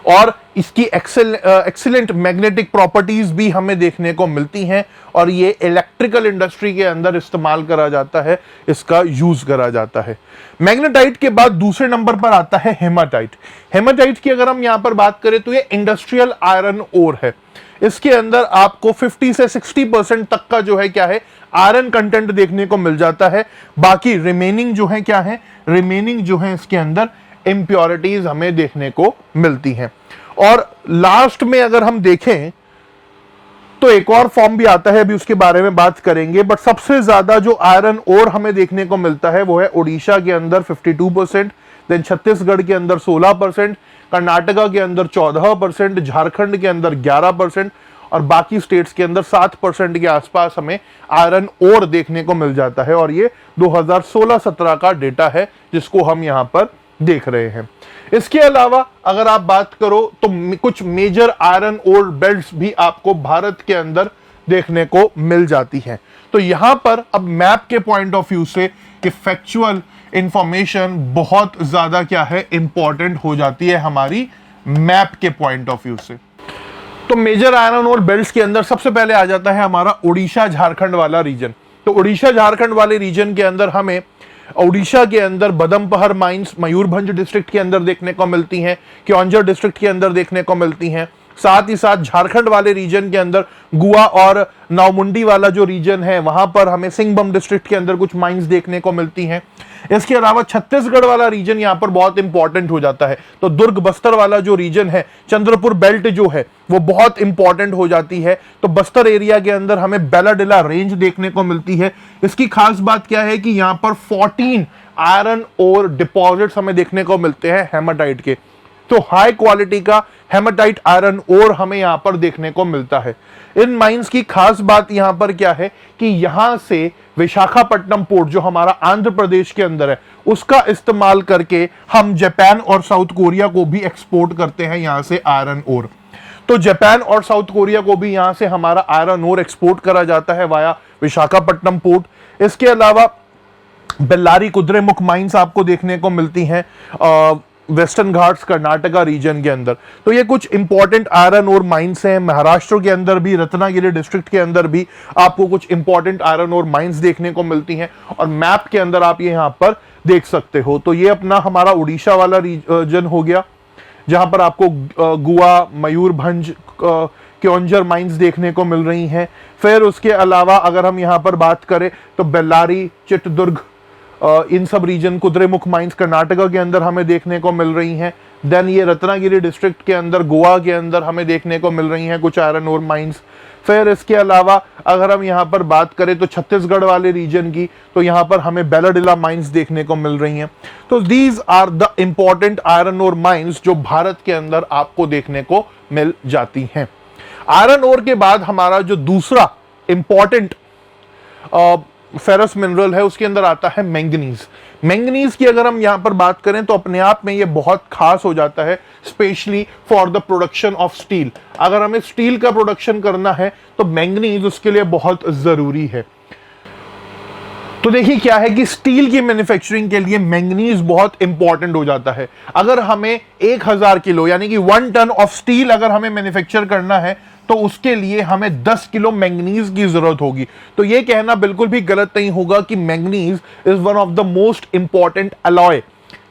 और इसकी एक्सीलेंट मैग्नेटिक प्रॉपर्टीज भी हमें देखने को मिलती हैं और ये इलेक्ट्रिकल इंडस्ट्री के अंदर इस्तेमाल करा जाता है, इसका यूज करा जाता है। मैग्नेटाइट के बाद दूसरे नंबर पर आता है हेमाटाइट। हेमाटाइट की अगर हम यहां पर बात करें तो ये इंडस्ट्रियल आयरन ओर है। इसके अंदर आपको 50 से 60% तक का जो है क्या है आयरन कंटेंट देखने को मिल जाता है। बाकी रिमेनिंग जो है क्या है, रिमेनिंग जो है इसके अंदर इम्प्योरिटीज हमें देखने को मिलती हैं। और लास्ट में अगर हम देखें तो एक और फॉर्म भी आता है, अभी उसके बारे में बात करेंगे, बट सबसे ज्यादा जो आयरन ओर हमें देखने को मिलता है वो है ओडिशा के अंदर 52%, देन छत्तीसगढ़ के अंदर 16%, कर्नाटका के अंदर 14%, झारखंड के अंदर 11% और बाकी स्टेट्स के अंदर 7% के आसपास हमें आयरन ओर देखने को मिल जाता है। और ये 2016-17 का डेटा है जिसको हम यहां पर देख रहे हैं। इसके अलावा अगर आप बात करो तो कुछ मेजर आयरन ओर बेल्ट्स भी आपको भारत के अंदर देखने को मिल जाती हैं। तो यहां पर अब मैप के पॉइंट ऑफ व्यू से कि फैक्चुअल इंफॉर्मेशन बहुत ज्यादा क्या है इंपॉर्टेंट हो जाती है हमारी मैप के पॉइंट ऑफ व्यू से। तो मेजर आयरन ओर बेल्ट्स के अंदर सबसे पहले आ जाता है हमारा ओडिशा झारखंड वाला रीजन। तो ओडिशा झारखंड वाले रीजन के अंदर हमें ओडिशा के अंदर बदमपहर माइंस मयूरभंज डिस्ट्रिक्ट के अंदर देखने को मिलती हैं, क्योंझर डिस्ट्रिक्ट के अंदर देखने को मिलती हैं, साथ ही साथ झारखंड वाले रीजन के अंदर गुआ और नौमुंडी वाला जो रीजन है वहां पर हमें सिंहभूम डिस्ट्रिक्ट के अंदर कुछ माइंस देखने को मिलती हैं। इसके अलावा छत्तीसगढ़ वाला रीजन यहां पर बहुत इंपॉर्टेंट हो जाता है। तो दुर्ग बस्तर वाला जो रीजन है, चंद्रपुर बेल्ट जो है वो बहुत इंपॉर्टेंट हो जाती है। तो बस्तर एरिया के अंदर हमें बेलाडिला रेंज देखने को मिलती है। इसकी खास बात क्या है कि यहां पर 14 आयरन ओर डिपॉजिट्स हमें देखने को मिलते हैं हेमाटाइट के। तो हाई क्वालिटी का हेमाटाइट आयरन ओर हमें यहां पर देखने को मिलता है। इन माइंस की खास बात यहां पर क्या है कि यहां से विशाखापट्टनम पोर्ट जो हमारा आंध्र प्रदेश के अंदर है उसका इस्तेमाल करके हम जापान और साउथ कोरिया को भी एक्सपोर्ट करते हैं यहां से आयरन ओर। तो जापान और साउथ कोरिया को भी यहां से हमारा आयरन ओर एक्सपोर्ट करा जाता है वाया विशाखापट्टनम पोर्ट। इसके अलावा बेल्लारी कुद्रेमुख माइंस आपको देखने को मिलती हैं वेस्टर्न घाट्स कर्नाटका रीजन के अंदर। तो ये कुछ इंपॉर्टेंट आयरन ओर माइंस हैं। महाराष्ट्र के अंदर भी, रत्नागिरी डिस्ट्रिक्ट के अंदर भी आपको कुछ इंपॉर्टेंट आयरन ओर माइंस देखने को मिलती हैं और मैप के अंदर आप ये यहां पर देख सकते हो। तो ये अपना हमारा उड़ीसा वाला रीजन हो गया जहां पर आपको गुआ, मयूरभंज, क्योंझर माइंस देखने को मिल रही हैं। फिर उसके अलावा अगर हम यहां पर बात करें तो बेल्लारी, चित्रदुर्ग, इन सब रीजन, कुद्रेमुख माइंस कर्नाटका के अंदर हमें देखने को मिल रही हैं। देन ये रत्नागिरी डिस्ट्रिक्ट के अंदर, गोवा के अंदर हमें देखने को मिल रही हैं कुछ आयरन ओर माइंस। फिर इसके अलावा अगर हम यहाँ पर बात करें तो छत्तीसगढ़ वाले रीजन की, तो यहाँ पर हमें बेलाडिला माइंस देखने को मिल रही हैं। तो these are the important iron ore mines जो भारत के अंदर आपको देखने को मिल जाती हैं। आयरन ओर के बाद हमारा जो दूसरा इंपॉर्टेंट फेरस मिनरल है उसके अंदर आता है मैंगनीज। मैंगनीज की अगर हम यहां पर बात करें तो अपने आप में ये बहुत खास हो जाता है, specially for the production of steel. अगर हमें स्टील का प्रोडक्शन करना है तो मैंगनीज उसके लिए बहुत जरूरी है। तो देखिए क्या है कि स्टील की मैन्युफैक्चरिंग के लिए मैंगनीज बहुत इंपॉर्टेंट हो जाता है। अगर हमें 1000 किलो यानी कि 1 टन ऑफ स्टील अगर हमें मैन्युफैक्चर करना है तो उसके लिए हमें 10 किलो मैंगनीज की जरूरत होगी। तो यह कहना बिल्कुल भी गलत नहीं होगा कि manganese is one of the most important alloy.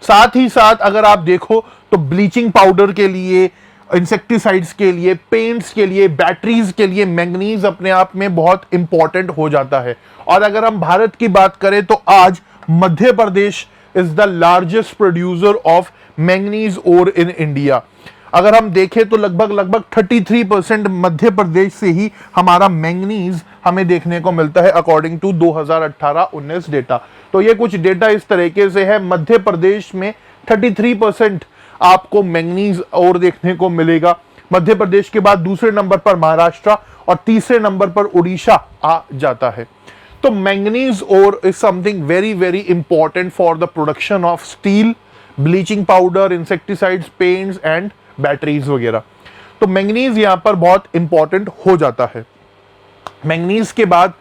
साथ ही साथ अगर आप देखो तो ब्लीचिंग पाउडर के लिए, इंसेक्टिसाइड्स के लिए, पेंट्स के लिए, बैटरीज के लिए मैंगनीज अपने आप में बहुत इंपॉर्टेंट हो जाता है। और अगर हम भारत की बात करें तो आज Madhya Pradesh is the largest producer of manganese ore in India. अगर हम देखें तो लगभग 33% मध्य प्रदेश से ही हमारा मैंगनीज हमें देखने को मिलता है अकॉर्डिंग टू 2018-19 डेटा। तो ये कुछ डेटा इस तरीके से है, मध्य प्रदेश में 33% आपको मैंगनीज और देखने को मिलेगा। मध्य प्रदेश के बाद दूसरे नंबर पर महाराष्ट्र और तीसरे नंबर पर उड़ीसा आ जाता है। तो manganese ore is something very very important for the production of steel, bleaching powder, insecticides, paints and batteries वगैरह। तो मैंगनीज यहां पर बहुत इंपॉर्टेंट हो जाता है। मैंगनीज के बाद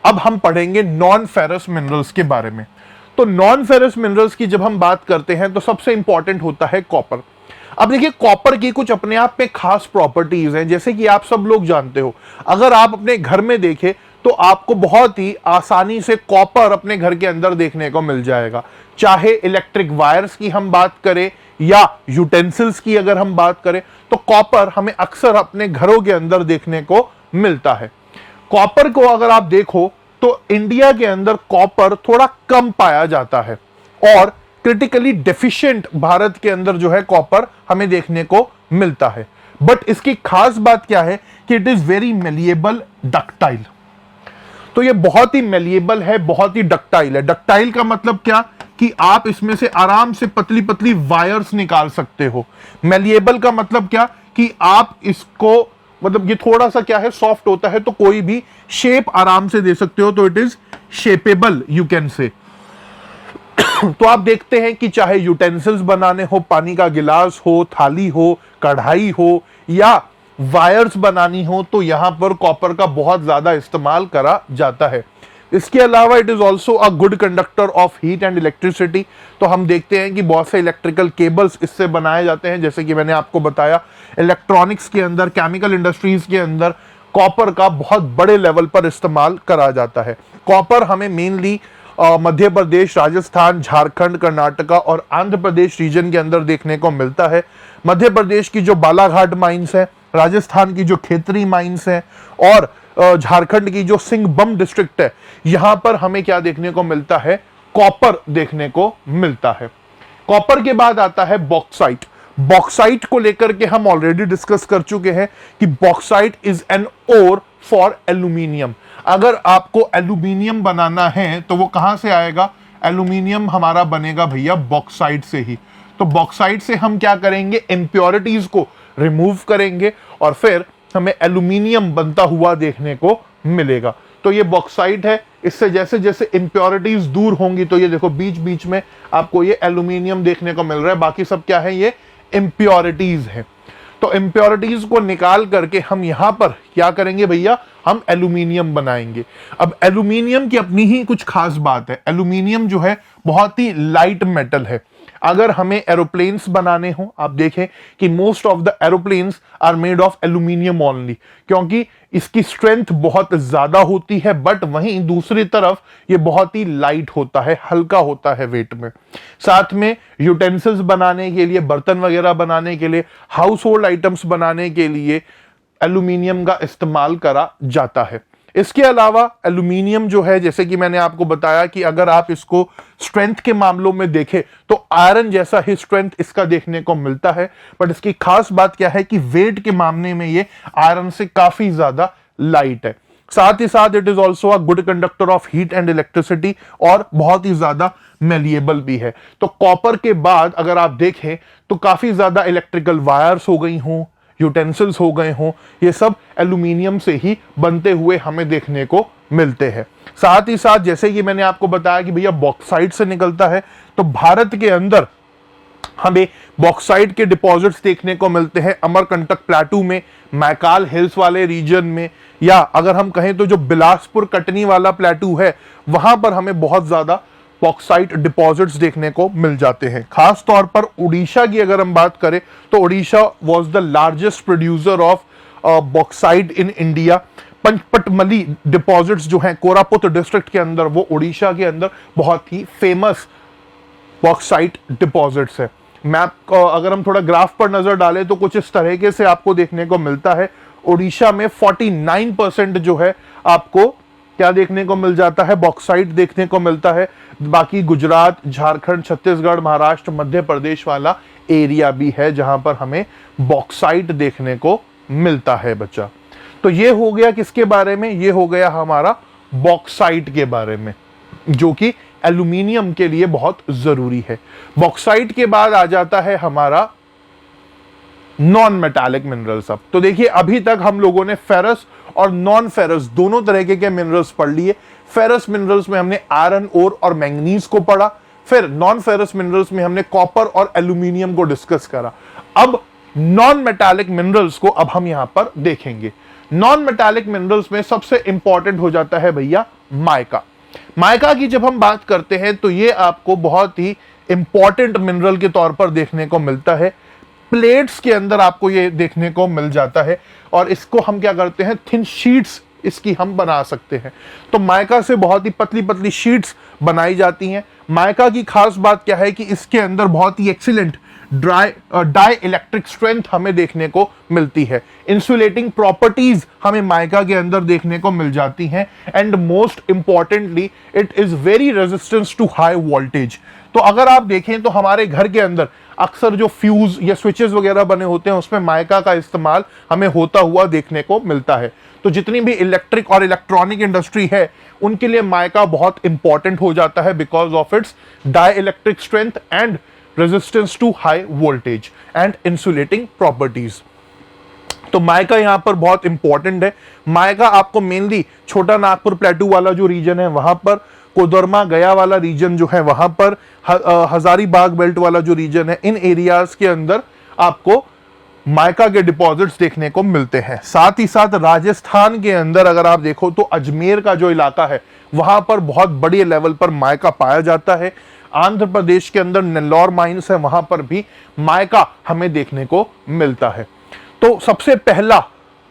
अब हम पढ़ेंगे नॉन फेरस मिनरल्स के बारे में। तो नॉन फेरस मिनरल्स की जब हम बात करते हैं तो सबसे इंपॉर्टेंट होता है कॉपर। अब देखिए कॉपर की कुछ अपने आप में खास प्रॉपर्टीज हैं, जैसे कि आप सब लोग जानते हो, अगर आप अपने घर में देखें तो आपको बहुत ही आसानी से कॉपर अपने घर के अंदर देखने को मिल जाएगा। चाहे इलेक्ट्रिक वायर्स की हम बात करें या यूटेंसिल्स की अगर हम बात करें तो कॉपर हमें अक्सर अपने घरों के अंदर देखने को मिलता है। कॉपर को अगर आप देखो तो इंडिया के अंदर कॉपर थोड़ा कम पाया जाता है और क्रिटिकली डेफिशिएंट भारत के अंदर जो है कॉपर हमें देखने को मिलता है। बट इसकी खास बात क्या है कि it is very malleable, ductile. तो ये बहुत ही मेलिएबल है, बहुत ही डक्टाइल है। डक्टाइल का मतलब क्या कि आप इसमें से आराम से पतली पतली वायर्स निकाल सकते हो। मेलिएबल का मतलब क्या कि आप इसको, मतलब ये थोड़ा सा क्या है, सॉफ्ट होता है, तो कोई भी शेप आराम से दे सकते हो। तो it is shapeable you can say. तो आप देखते हैं कि चाहे यूटेंसिल्स बनाने हो, पानी का गिलास हो, थाली हो, कढ़ाई हो या वायर्स बनानी हो, तो यहां पर कॉपर का बहुत ज्यादा इस्तेमाल करा जाता है। इसके अलावा it is also a good conductor of heat and electricity. तो हम देखते हैं कि बहुत से इलेक्ट्रिकल केबल्स इससे बनाए जाते हैं, जैसे कि मैंने आपको बताया इलेक्ट्रॉनिक्स के अंदर, केमिकल इंडस्ट्रीज के अंदर कॉपर का बहुत बड़े लेवल पर इस्तेमाल करा जाता है। कॉपर हमें मेनली मध्य प्रदेश, राजस्थान, झारखंड, कर्नाटका और आंध्र प्रदेश रीजन के अंदर देखने को मिलता है। मध्य प्रदेश की जो बालाघाट माइंस है राजस्थान की जो खेतरी माइंस है और झारखंड की जो सिंहभूम डिस्ट्रिक्ट है, यहां पर हमें क्या देखने को मिलता है, कॉपर देखने को मिलता है। कॉपर के बाद आता है बॉक्साइट। बॉक्साइट को लेकर के हम ऑलरेडी डिस्कस कर चुके हैं कि bauxite is an ore for aluminium. अगर आपको एल्यूमिनियम बनाना है तो वो कहां से आएगा, एल्यूमिनियम हमारा बनेगा भैया बॉक्साइट से ही। तो बॉक्साइट से हम क्या करेंगे, इंप्योरिटीज को रिमूव करेंगे और फिर हमें एल्यूमिनियम बनता हुआ देखने को मिलेगा। तो ये बॉक्साइट है, इससे जैसे जैसे इंप्योरिटीज दूर होंगी तो ये देखो बीच बीच में आपको ये एल्यूमिनियम देखने को मिल रहा है, बाकी सब क्या है, ये इंप्योरिटीज है। तो इंप्योरिटीज को निकाल करके हम यहां पर क्या करेंगे भैया, हम एल्यूमिनियम बनाएंगे। अब एल्यूमिनियम की अपनी ही कुछ खास बात है। एल्यूमिनियम जो है बहुत ही लाइट मेटल है। अगर हमें एरोप्लेन्स बनाने हो, आप देखें कि most of the aeroplanes are made of aluminium only, क्योंकि इसकी स्ट्रेंथ बहुत ज्यादा होती है, बट वहीं दूसरी तरफ ये बहुत ही लाइट होता है, हल्का होता है वेट में। साथ में यूटेंसिल्स बनाने के लिए, बर्तन वगैरह बनाने के लिए, हाउस होल्ड आइटम्स बनाने के लिए एल्यूमिनियम का इस्तेमाल करा जाता है। इसके अलावा एल्यूमिनियम जो है, जैसे कि मैंने आपको बताया कि अगर आप इसको स्ट्रेंथ के मामलों में देखें तो आयरन जैसा ही स्ट्रेंथ इसका देखने को मिलता है, बट इसकी खास बात क्या है कि वेट के मामले में ये आयरन से काफी ज्यादा लाइट है। साथ ही साथ it is also a good conductor of heat and electricity और बहुत ही ज्यादा मेलिएबल भी है। तो कॉपर के बाद अगर आप देखें तो काफी ज्यादा इलेक्ट्रिकल वायर्स हो गई हों, यूटेंसिल्स हो गए हों, ये सब एल्यूमिनियम से ही बनते हुए हमें देखने को मिलते हैं। साथ ही साथ जैसे कि मैंने आपको बताया कि भैया बॉक्साइट से निकलता है, तो भारत के अंदर हमें बॉक्साइट के डिपॉजिट्स देखने को मिलते हैं अमरकंटक प्लेटू में, मैकाल हिल्स वाले रीजन में, या अगर हम कहें तो जो बिलासपुर कटनी वाला प्लेटू है वहां पर हमें बहुत ज्यादा बॉक्साइट डिपॉजिट्स देखने को मिल जाते हैं। खास तौर पर उड़ीसा की अगर हम बात करें तो Orissa was the largest producer of bauxite in India. Panchpatmali deposits जो हैं कोरापुट डिस्ट्रिक्ट के अंदर, वो उड़ीसा के अंदर बहुत ही फेमस बॉक्साइट डिपॉजिट्स है। मैप अगर हम थोड़ा ग्राफ पर नजर डालें तो कुछ इस तरीके से आपको देखने को मिलता है। उड़ीसा में 49% जो है आपको क्या देखने को मिल जाता है, बॉक्साइट देखने को मिलता है। बाकी गुजरात, झारखंड, छत्तीसगढ़, महाराष्ट्र, मध्य प्रदेश वाला एरिया भी है जहां पर हमें बॉक्साइट देखने को मिलता है बच्चा। तो ये हो गया किसके बारे में, ये हो गया हमारा बॉक्साइट के बारे में, जो कि एल्यूमिनियम के लिए बहुत जरूरी है। बॉक्साइट के बाद आ जाता है हमारा नॉन मेटालिक मिनरल्स। अब तो देखिए अभी तक हम लोगों ने फेरस और नॉन फेरस दोनों तरीके के मिनरल्स पढ़ लिए। फेरस मिनरल्स में हमने आयरन ओर और मैंगनीज को पढ़ा, फिर नॉन फेरस मिनरल्स में हमने कॉपर और एल्यूमिनियम को डिस्कस करा। अब नॉन मेटालिक मिनरल्स को अब हम यहां पर देखेंगे। नॉन मेटालिक मिनरल्स में सबसे इंपॉर्टेंट हो जाता है भैया माइका। माइका की जब हम बात करते हैं तो ये आपको बहुत ही इंपॉर्टेंट मिनरल के तौर पर देखने को मिलता है। प्लेट्स के अंदर आपको ये देखने को मिल जाता है और इसको हम क्या करते हैं, थिन शीट्स इसकी हम बना सकते हैं। तो माइका से बहुत ही पतली पतली शीट्स बनाई जाती हैं। माइका की खास बात क्या है कि इसके अंदर बहुत ही एक्सीलेंट डाई इलेक्ट्रिक स्ट्रेंथ हमें देखने को मिलती है। इंसुलेटिंग प्रॉपर्टीज हमें माइका के अंदर देखने को मिल जाती हैं and most importantly it is very resistance to high voltage. तो अगर आप देखें तो हमारे घर के अंदर अक्सर जो फ्यूज या स्विचेस वगैरह बने होते हैं उसमें माइका का इस्तेमाल हमें होता हुआ देखने को मिलता है। तो जितनी भी इलेक्ट्रिक और इलेक्ट्रॉनिक इंडस्ट्री है उनके लिए माइका बहुत इंपॉर्टेंट हो जाता है because of its dielectric strength and resistance to high voltage and insulating properties. तो माइका यहां पर बहुत इंपॉर्टेंट है। माइका आपको मेनली छोटा नागपुर प्लेटू वाला जो रीजन है वहां पर, कोदरमा गया वाला रीजन जो है वहां पर, हजारीबाग बेल्ट वाला जो रीजन है, इन एरियाज के अंदर आपको माइका के डिपॉजिट्स देखने को मिलते हैं। साथ ही साथ राजस्थान के अंदर अगर आप देखो तो अजमेर का जो इलाका है वहां पर बहुत बड़े लेवल पर माइका पाया जाता है। आंध्र प्रदेश के अंदर नेल्लौर माइंस है, वहां पर भी माइका हमें देखने को मिलता है। तो सबसे पहला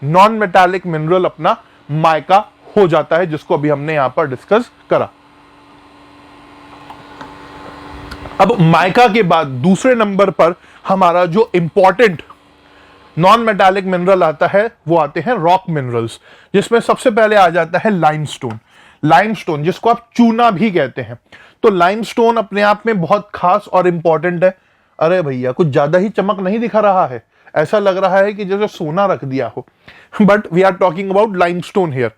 नॉन मेटालिक मिनरल अपना माइका हो जाता है, जिसको अभी हमने यहां पर डिस्कस करा। अब माइका के बाद दूसरे नंबर पर हमारा जो इंपॉर्टेंट नॉन मेटालिक मिनरल आता है वो आते हैं रॉक मिनरल्स, जिसमें सबसे पहले आ जाता है लाइमस्टोन। लाइमस्टोन जिसको आप चूना भी कहते हैं। तो लाइमस्टोन अपने आप में बहुत खास और इंपॉर्टेंट है। अरे भैया कुछ ज्यादा ही चमक नहीं दिखा रहा है, ऐसा लग रहा है कि जैसे सोना रख दिया हो, but we are talking about limestone here.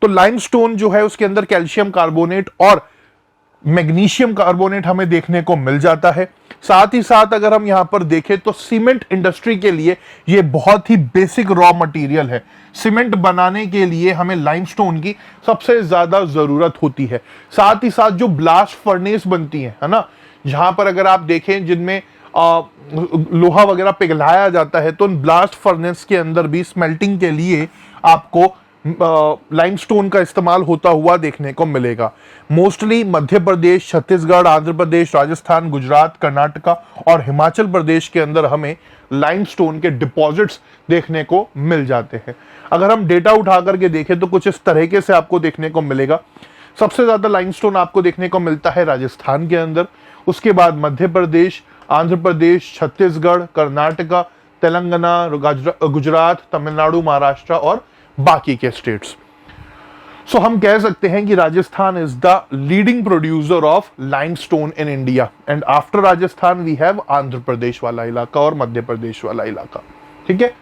तो लाइमस्टोन जो है उसके अंदर कैल्शियम कार्बोनेट और मैग्नीशियम कार्बोनेट हमें देखने को मिल जाता है। साथ ही साथ अगर हम यहां पर देखें तो सीमेंट इंडस्ट्री के लिए ये बहुत ही बेसिक रॉ मटेरियल है। सीमेंट बनाने के लिए हमें लाइमस्टोन की सबसे ज्यादा जरूरत होती है। साथ ही साथ जो ब्लास्ट फर्नेस बनती है ना, जहां पर अगर आप देखें जिनमें लोहा वगैरह पिघलाया जाता है, तो उन ब्लास्ट फर्नेस के अंदर भी स्मेल्टिंग के लिए आपको लाइमस्टोन का इस्तेमाल होता हुआ देखने को मिलेगा। मोस्टली मध्य प्रदेश, छत्तीसगढ़, आंध्र प्रदेश, राजस्थान, गुजरात, कर्नाटका और हिमाचल प्रदेश के अंदर हमें लाइमस्टोन के डिपॉजिट्स देखने को मिल जाते हैं। अगर हम डेटा उठा करके देखें तो कुछ इस तरीके से आपको देखने को मिलेगा। सबसे ज्यादा लाइमस्टोन आपको देखने को मिलता है राजस्थान के अंदर, उसके बाद मध्य प्रदेश, आंध्र प्रदेश, छत्तीसगढ़, कर्नाटका, तेलंगाना, गुजरात, तमिलनाडु, महाराष्ट्र और बाकी के स्टेट्स। सो हम कह सकते हैं कि Rajasthan is the leading producer of limestone in India, and after Rajasthan we have Andhra Pradesh वाला इलाका और मध्य प्रदेश वाला इलाका। ठीक है,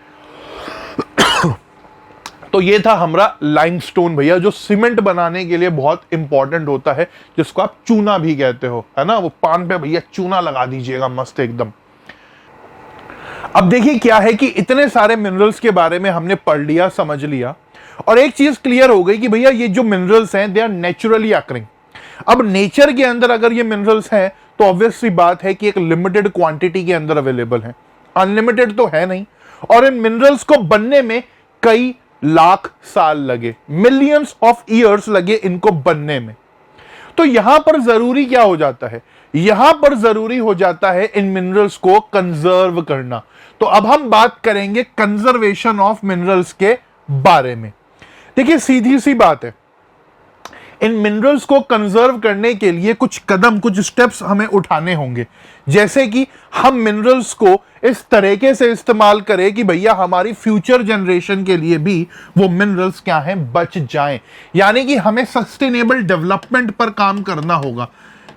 तो ये था हमारा लाइमस्टोन भैया, जो सीमेंट बनाने के लिए बहुत इंपॉर्टेंट होता है, जिसको आप चूना भी कहते हो, है ना। वो पान पे भैया चूना लगा दीजिएगा मस्त एकदम। अब देखिए क्या है कि इतने सारे मिनरल्स के बारे में हमने पढ़ लिया, समझ लिया, और एक चीज क्लियर हो गई कि भैया ये जो मिनरल्स हैं दे आर नेचुरली अकरिंग। अब नेचर के अंदर अगर ये मिनरल्स हैं तो ऑब्वियस सी बात है कि एक लिमिटेड क्वांटिटी के अंदर अवेलेबल है, अनलिमिटेड तो है नहीं। और इन मिनरल्स को बनने में कई लाख साल लगे, मिलियंस ऑफ ईयर्स लगे इनको बनने में। तो यहां पर जरूरी क्या हो जाता है, यहां पर जरूरी हो जाता है इन मिनरल्स को कंजर्व करना। तो अब हम बात करेंगे कंजर्वेशन ऑफ मिनरल्स के बारे में। देखिए सीधी सी बात है, इन मिनरल्स को कंजर्व करने के लिए कुछ कदम, कुछ स्टेप्स हमें उठाने होंगे। जैसे कि हम मिनरल्स को इस तरीके से इस्तेमाल करें कि भैया हमारी फ्यूचर जनरेशन के लिए भी वो मिनरल्स क्या हैं, बच जाएं। यानी कि हमें सस्टेनेबल डेवलपमेंट पर काम करना होगा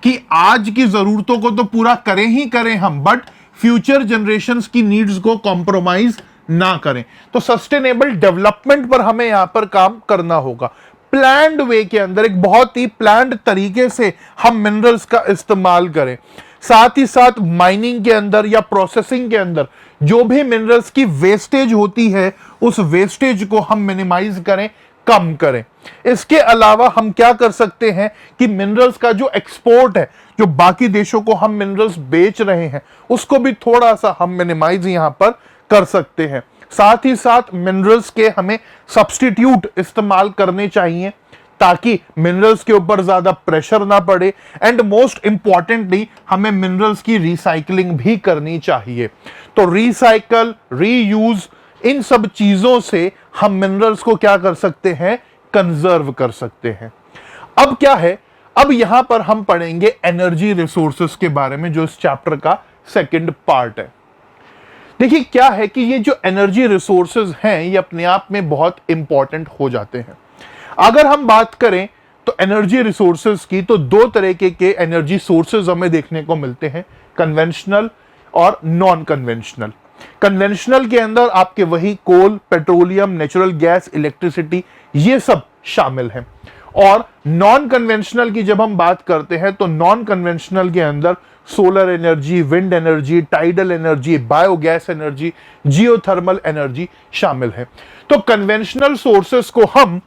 कि आज की जरूरतों को तो पूरा करें ही करें हम, बट फ्यूचर जनरेशंस की नीड्स को कॉम्प्रोमाइज ना करें। तो सस्टेनेबल डेवलपमेंट पर हमें यहां पर काम करना होगा। प्लान्ड वे के अंदर, एक बहुत ही प्लान्ड तरीके से हम मिनरल्स का इस्तेमाल करें। साथ ही साथ माइनिंग के अंदर या प्रोसेसिंग के अंदर जो भी मिनरल्स की वेस्टेज होती है, उस वेस्टेज को हम मिनिमाइज करें, कम करें। इसके अलावा हम क्या कर सकते हैं कि मिनरल्स का जो एक्सपोर्ट है, जो बाकी देशों को हम मिनरल्स बेच रहे हैं, उसको भी थोड़ा सा हम मिनिमाइज यहां पर कर सकते हैं। साथ ही साथ मिनरल्स के हमें सब्स्टिट्यूट इस्तेमाल करने चाहिए ताकि मिनरल्स के ऊपर ज्यादा प्रेशर ना पड़े। एंड मोस्ट इंपॉर्टेंटली हमें मिनरल्स की रिसाइकलिंग भी करनी चाहिए। तो रिसाइकल, रीयूज, इन सब चीजों से हम मिनरल्स को क्या कर सकते हैं, कंजर्व कर सकते हैं। अब क्या है, अब यहां पर हम पढ़ेंगे एनर्जी रिसोर्सेस के बारे में, जो इस चैप्टर का सेकंड पार्ट है। देखिए क्या है कि ये जो एनर्जी रिसोर्सेज हैं ये अपने आप में बहुत इंपॉर्टेंट हो जाते हैं। अगर हम बात करें तो एनर्जी रिसोर्सेज की, तो दो तरीके के एनर्जी सोर्सेज हमें देखने को मिलते हैं, कन्वेंशनल और नॉन कन्वेंशनल। कन्वेंशनल के अंदर आपके वही कोल, पेट्रोलियम, नेचुरल गैस, इलेक्ट्रिसिटी, ये सब शामिल हैं। और नॉन कन्वेंशनल की जब हम बात करते हैं तो नॉन कन्वेंशनल के अंदर solar energy, wind energy, tidal energy, biogas energy, geothermal energy शामिल है। तो कन्वेंशनल सोर्सेस को हम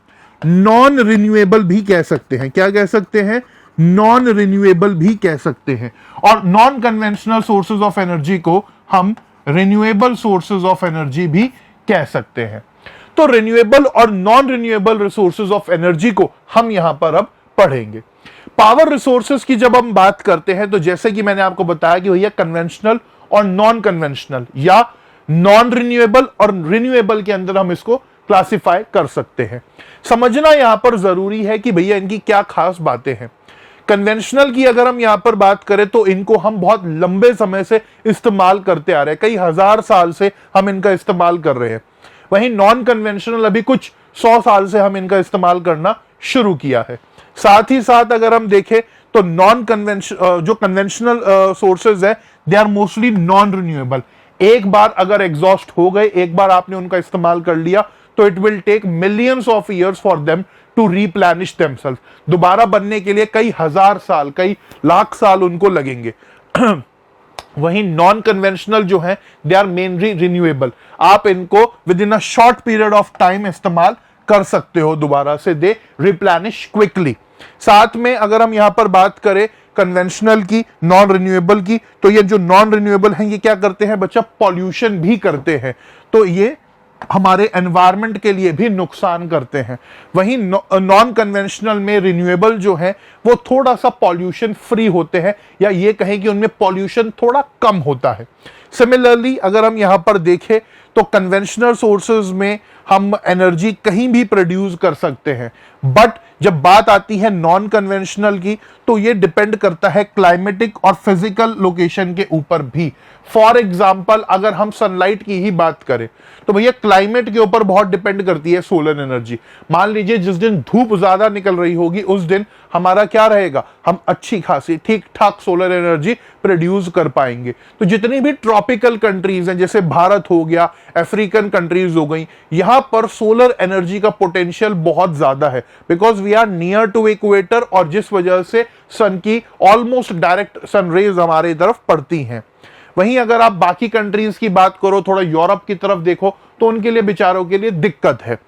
नॉन रिन्यूएबल भी कह सकते हैं। क्या कह सकते हैं, नॉन रिन्यूएबल भी कह सकते हैं। और non conventional sources of energy को हम रिन्यूएबल सोर्सेज ऑफ एनर्जी भी कह सकते हैं। तो रिन्यूएबल और non renewable resources of energy को हम यहां पर अब पढ़ेंगे। पावर रिसोर्सेज की जब हम बात करते हैं तो जैसे कि मैंने आपको बताया कि भैया कन्वेंशनल और नॉन कन्वेंशनल या नॉन रिन्यूएबल और रिन्यूएबल के अंदर हम इसको क्लासिफाई कर सकते हैं। समझना यहां पर जरूरी है कि भैया इनकी क्या खास बातें हैं। कन्वेंशनल की अगर हम यहां पर बात करें तो इनको हम बहुत लंबे समय से इस्तेमाल करते आ रहे हैं, कई हजार साल से हम इनका इस्तेमाल कर रहे हैं। वहीं नॉन कन्वेंशनल अभी कुछ 100 साल से हम इनका इस्तेमाल करना शुरू किया है। साथ ही साथ अगर हम देखें तो नॉन कन्वेंशन जो कन्वेंशनल सोर्सेज है they are mostly non renewable. एक बार अगर एग्जॉस्ट हो गए, एक बार आपने उनका इस्तेमाल कर लिया तो it will take millions of years for them to replenish themself. दोबारा बनने के लिए कई हजार साल, कई लाख साल उनको लगेंगे। वहीं नॉन कन्वेंशनल जो है दे आर मेनली रिन्यूएबल। आप इनको with in a short period of time इस्तेमाल कर सकते हो दोबारा से, दे रिप्लेनिश क्विकली। साथ में अगर हम यहां पर बात करें कन्वेंशनल की, नॉन रिन्यूएबल की, तो ये जो नॉन रिन्यूएबल हैं ये क्या करते हैं बच्चा, पॉल्यूशन भी करते हैं, तो ये हमारे एनवायरनमेंट के लिए भी नुकसान करते हैं। वहीं नॉन कन्वेंशनल में रिन्यूएबल जो है वो थोड़ा सा पॉल्यूशन फ्री होते हैं, या ये कहें कि उनमें पॉल्यूशन थोड़ा कम होता है। सिमिलरली अगर हम यहां पर देखें तो कन्वेंशनल सोर्सेज में हम एनर्जी कहीं भी प्रोड्यूस कर सकते हैं, बट जब बात आती है नॉन कन्वेंशनल की तो ये डिपेंड करता है क्लाइमेटिक और फिजिकल लोकेशन के ऊपर भी। फॉर एग्जाम्पल अगर हम सनलाइट की ही बात करें तो भैया क्लाइमेट के ऊपर बहुत डिपेंड करती है सोलर एनर्जी। मान लीजिए जिस दिन धूप ज्यादा निकल रही होगी उस दिन हमारा क्या रहेगा, हम अच्छी खासी ठीक ठाक सोलर एनर्जी प्रोड्यूस कर पाएंगे। तो जितनी भी ट्रॉपिकल कंट्रीज हैं, जैसे भारत हो गया, अफ्रीकन कंट्रीज हो गई, यहां पर सोलर एनर्जी का पोटेंशियल बहुत ज्यादा है, because we are near to equator, और जिस वजह से सन की ऑलमोस्ट डायरेक्ट सन रेज हमारे तरफ पड़ती हैं। वहीं अगर आप बाकी कंट्रीज की बात करो, थोड़ा यूरोप की तरफ देखो, तो उनके लिए बेचारों के लिए दिक्कत है।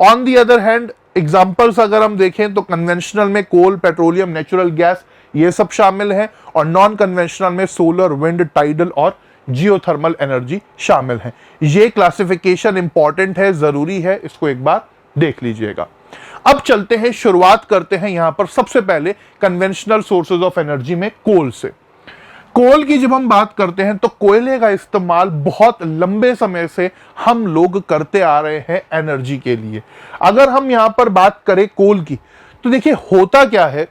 On the other hand examples अगर हम देखें तो कन्वेंशनल में कोल, पेट्रोलियम, नेचुरल गैस ये सब शामिल हैं, और नॉन कन्वेंशनल में सोलर, विंड, टाइडल और जियोथर्मल एनर्जी शामिल हैं। ये क्लासिफिकेशन इंपॉर्टेंट है, जरूरी है, इसको एक बार देख लीजिएगा। अब चलते हैं, शुरुआत करते हैं यहां पर सबसे पहले कन्वेंशनल सोर्सेज ऑफ एनर्जी में कोल से। कोल की जब हम बात करते हैं तो कोयले का इस्तेमाल बहुत लंबे समय से हम लोग करते आ रहे हैं एनर्जी के लिए। अगर हम यहां पर बात करें कोल की तो देखिए होता क्या है,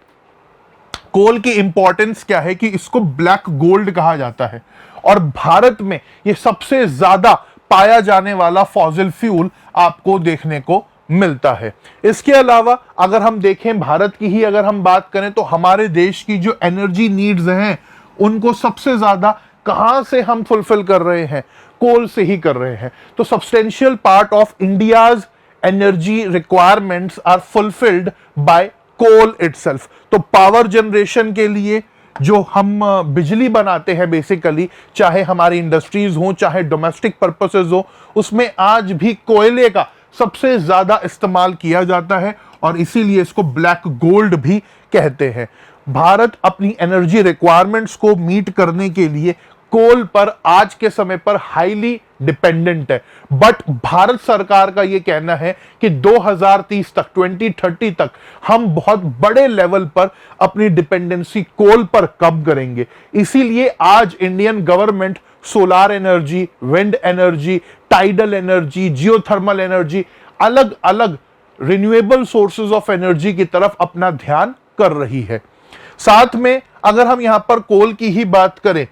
कोल की इंपॉर्टेंस क्या है कि इसको ब्लैक गोल्ड कहा जाता है, और भारत में यह सबसे ज्यादा पाया जाने वाला फॉसिल फ्यूल आपको देखने को मिलता है। इसके अलावा अगर हम देखें भारत की ही अगर हम बात करें तो हमारे देश की जो एनर्जी नीड्स हैं उनको सबसे ज्यादा कहां से हम फुलफिल कर रहे हैं, कोल से ही कर रहे हैं। तो substantial part of India's energy requirements are fulfilled by coal itself. तो पावर जनरेशन के लिए जो हम बिजली बनाते हैं बेसिकली, चाहे हमारी इंडस्ट्रीज हो चाहे डोमेस्टिक पर्पसेस हो, उसमें आज भी कोयले का सबसे ज्यादा इस्तेमाल किया जाता है, और इसीलिए इसको ब्लैक गोल्ड भी कहते हैं। भारत अपनी एनर्जी रिक्वायरमेंट्स को मीट करने के लिए कोल पर आज के समय पर हाईली डिपेंडेंट है, बट भारत सरकार का यह कहना है कि 2030 तक, 2030 तक हम बहुत बड़े लेवल पर अपनी डिपेंडेंसी कोल पर कम करेंगे। इसीलिए आज Indian government solar energy, wind energy, tidal energy, geothermal energy, अलग अलग रिन्यूएबल सोर्सेज ऑफ एनर्जी की तरफ अपना ध्यान कर रही है। साथ में अगर हम यहां पर कोल की ही बात करें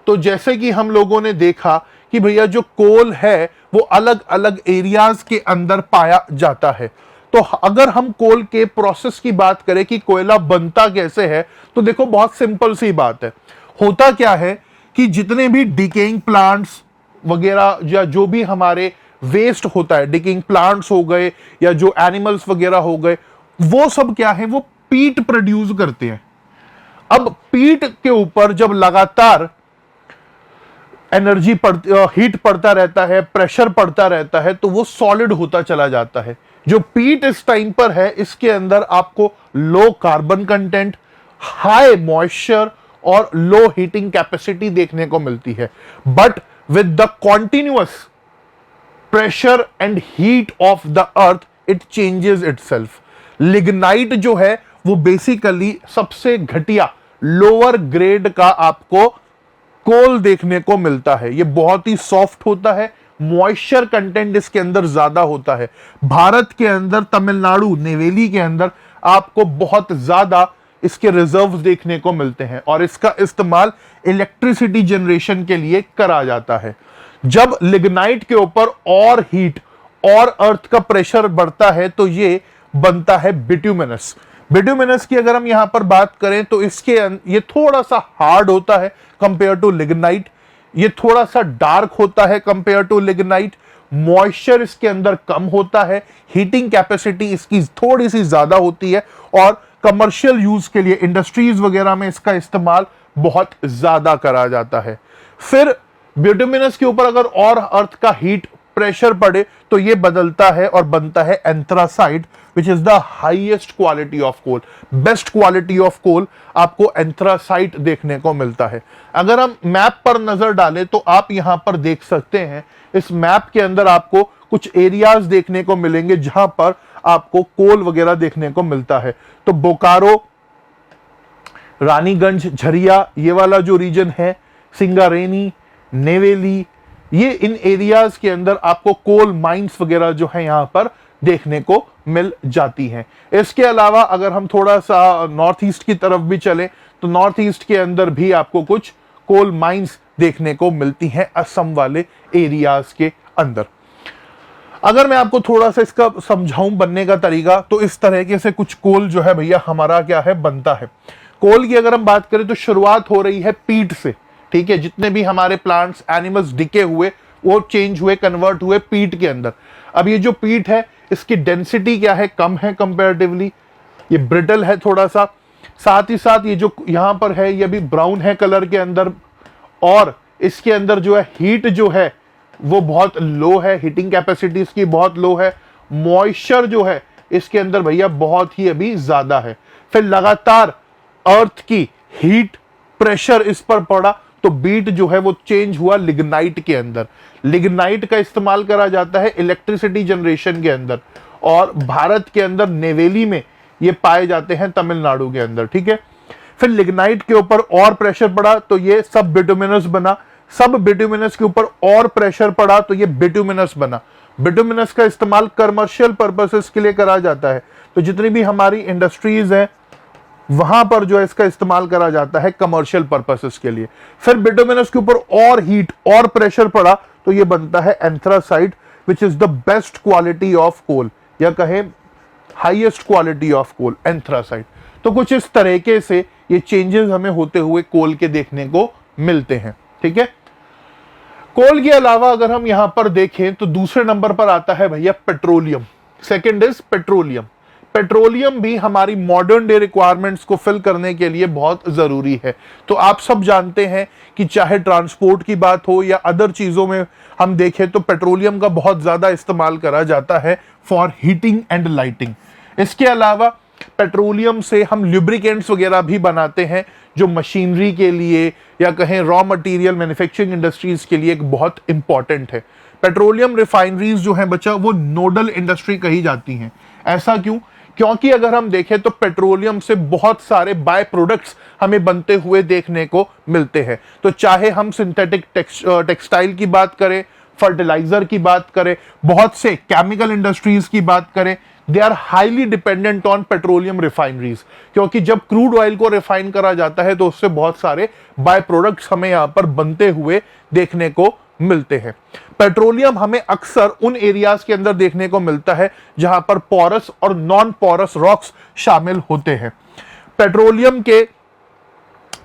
तो जैसे कि हम लोगों ने देखा कि भैया जो कोल है वो अलग अलग एरियाज के अंदर पाया जाता है। तो अगर हम कोल के प्रोसेस की बात करें कि कोयला बनता कैसे है, तो देखो बहुत सिंपल सी बात है। होता क्या है कि जितने भी डिकेइंग प्लांट्स वगैरह या जो भी हमारे वेस्ट होता है, डिकेइंग प्लांट्स हो गए या जो एनिमल्स वगैरह हो गए, वो सब क्या है, वो पीट प्रोड्यूस करते हैं। अब पीट के ऊपर जब लगातार एनर्जी हीट पड़ता रहता है, प्रेशर पड़ता रहता है, तो वो सॉलिड होता चला जाता है। जो पीट इस टाइम पर है इसके अंदर आपको low carbon content, high moisture और लो हीटिंग कैपेसिटी देखने को मिलती है। But with the continuous pressure and heat of the earth it changes itself. Lignite जो है वो बेसिकली सबसे घटिया लोअर ग्रेड का आपको कोल देखने को मिलता है। ये बहुत ही सॉफ्ट होता है, मॉइस्चर कंटेंट इसके अंदर ज्यादा होता है। भारत के अंदर तमिलनाडु नेवेली के अंदर आपको बहुत ज्यादा इसके रिजर्व्स देखने को मिलते हैं और इसका इस्तेमाल इलेक्ट्रिसिटी जनरेशन के लिए करा जाता है। जब लिग्नाइट के ऊपर और हीट और अर्थ का प्रेशर बढ़ता है तो ये बनता है बिट्यूमिनस। बिट्यूमिनस की अगर हम यहां पर बात करें तो ये थोड़ा सा हार्ड होता है कंपेयर टू लिग्नाइट, ये थोड़ा सा डार्क होता है कंपेयर टू लिग्नाइट, मॉइस्चर इसके अंदर कम होता है, हीटिंग कैपेसिटी इसकी थोड़ी सी ज्यादा होती है और कमर्शियल यूज के लिए इंडस्ट्रीज वगैरह में इसका इस्तेमाल बहुत ज्यादा करा जाता है। फिर बिट्यूमिनस के ऊपर अगर और अर्थ का हीट प्रेशर पड़े तो ये बदलता है और बनता है anthracite, which is the highest quality of coal. Best quality of coal आपको एंथ्रासाइट देखने को मिलता है। अगर हम मैप पर नजर डालें तो आप यहां पर देख सकते हैं, इस मैप के अंदर आपको कुछ एरियाज देखने को मिलेंगे जहां पर आपको कोल वगैरह देखने को मिलता है। तो बोकारो, रानीगंज, झरिया, ये वाला जो रीजन है, सिंगारेनी, नेवेली, ये इन एरियाज के अंदर आपको कोल माइंस वगैरह जो है यहां पर देखने को मिल जाती हैं। इसके अलावा अगर हम थोड़ा सा नॉर्थ ईस्ट की तरफ भी चलें तो नॉर्थ ईस्ट के अंदर भी आपको कुछ कोल माइंस देखने को मिलती हैं असम वाले एरियाज के अंदर। अगर मैं आपको थोड़ा सा इसका समझाऊं बनने का तरीका, तो इस तरीके से कुछ कोल जो है भैया हमारा क्या है बनता है। कोल की अगर हम बात करें तो शुरुआत हो रही है पीट से, ठीक है। जितने भी हमारे प्लांट्स एनिमल्स डिके हुए वो चेंज हुए, कन्वर्ट हुए पीट के अंदर। अब ये जो पीट है इसकी डेंसिटी क्या है, कम है कंपैरेटिवली, ये ब्रिटल है थोड़ा सा। साथ ही साथ ये जो यहां पर है ये भी ब्राउन है कलर के अंदर और इसके अंदर जो है हीट जो है वो बहुत लो है, हीटिंग कैपेसिटी इसकी बहुत लो है। मॉइस्चर जो है इसके अंदर भैया बहुत ही अभी ज्यादा है। फिर लगातार अर्थ की हीट प्रेशर इस पर पड़ा तो बीट जो है वो चेंज हुआ लिग्नाइट के अंदर। लिग्नाइट का इस्तेमाल करा जाता है इलेक्ट्रिसिटी जनरेशन के अंदर और भारत के अंदर नेवेली में ये पाए जाते हैं, तमिलनाडु के अंदर, ठीक है। फिर लिग्नाइट के ऊपर और प्रेशर पड़ा तो ये सब बिटुमिनस बना, सब बिटुमिनस के ऊपर और प्रेशर पड़ा तो ये बिटुमिनस बना। बिटुमिनस का इस्तेमाल कमर्शियल पर्पसेस के लिए करा जाता है, तो जितनी भी हमारी इंडस्ट्रीज हैं वहां पर जो है इसका इस्तेमाल करा जाता है कमर्शियल पर्पसेस के लिए। फिर बिटुमिनस के ऊपर और हीट और प्रेशर पड़ा तो ये बनता है anthracite, which is the best quality of coal, या कहें highest quality of coal, anthracite. तो कुछ इस तरीके से ये चेंजेस हमें होते हुए कोल के देखने को मिलते हैं, ठीक है। कोल के अलावा अगर हम यहां पर देखें तो दूसरे नंबर पर आता है भैया petroleum. Second is petroleum. Petroleum भी हमारी मॉडर्न डे रिक्वायरमेंट्स को फिल करने के लिए बहुत जरूरी है। तो आप सब जानते हैं कि चाहे ट्रांसपोर्ट की बात हो या अदर चीजों में हम देखें तो पेट्रोलियम का बहुत ज्यादा इस्तेमाल करा जाता है फॉर हीटिंग एंड लाइटिंग। इसके अलावा पेट्रोलियम से हम ल्यूब्रिकेंट्स वगैरह भी बनाते हैं जो मशीनरी के लिए या कहें रॉ मटेरियल मैन्युफैक्चरिंग इंडस्ट्रीज के लिए एक बहुत इंपॉर्टेंट है। पेट्रोलियम रिफाइनरीज जो हैं बच्चा वो नोडल इंडस्ट्री कही जाती हैं। ऐसा क्यों? क्योंकि अगर हम देखें तो पेट्रोलियम से बहुत सारे बाय प्रोडक्ट्स हमें बनते हुए देखने को मिलते हैं। तो चाहे हम सिंथेटिक टेक्सटाइल की बात करें, फर्टिलाइजर की बात करें, बहुत से केमिकल इंडस्ट्रीज की बात करें, they are highly dependent on petroleum refineries. क्योंकि जब क्रूड ऑयल को रिफाइन करा जाता है तो उससे बहुत सारे बाय प्रोडक्ट्स हमें यहां पर बनते हुए देखने को मिलते हैं। पेट्रोलियम हमें अक्सर उन एरियाज के अंदर देखने को मिलता है जहां पर पोरस और नॉन पोरस रॉक्स शामिल होते हैं। पेट्रोलियम के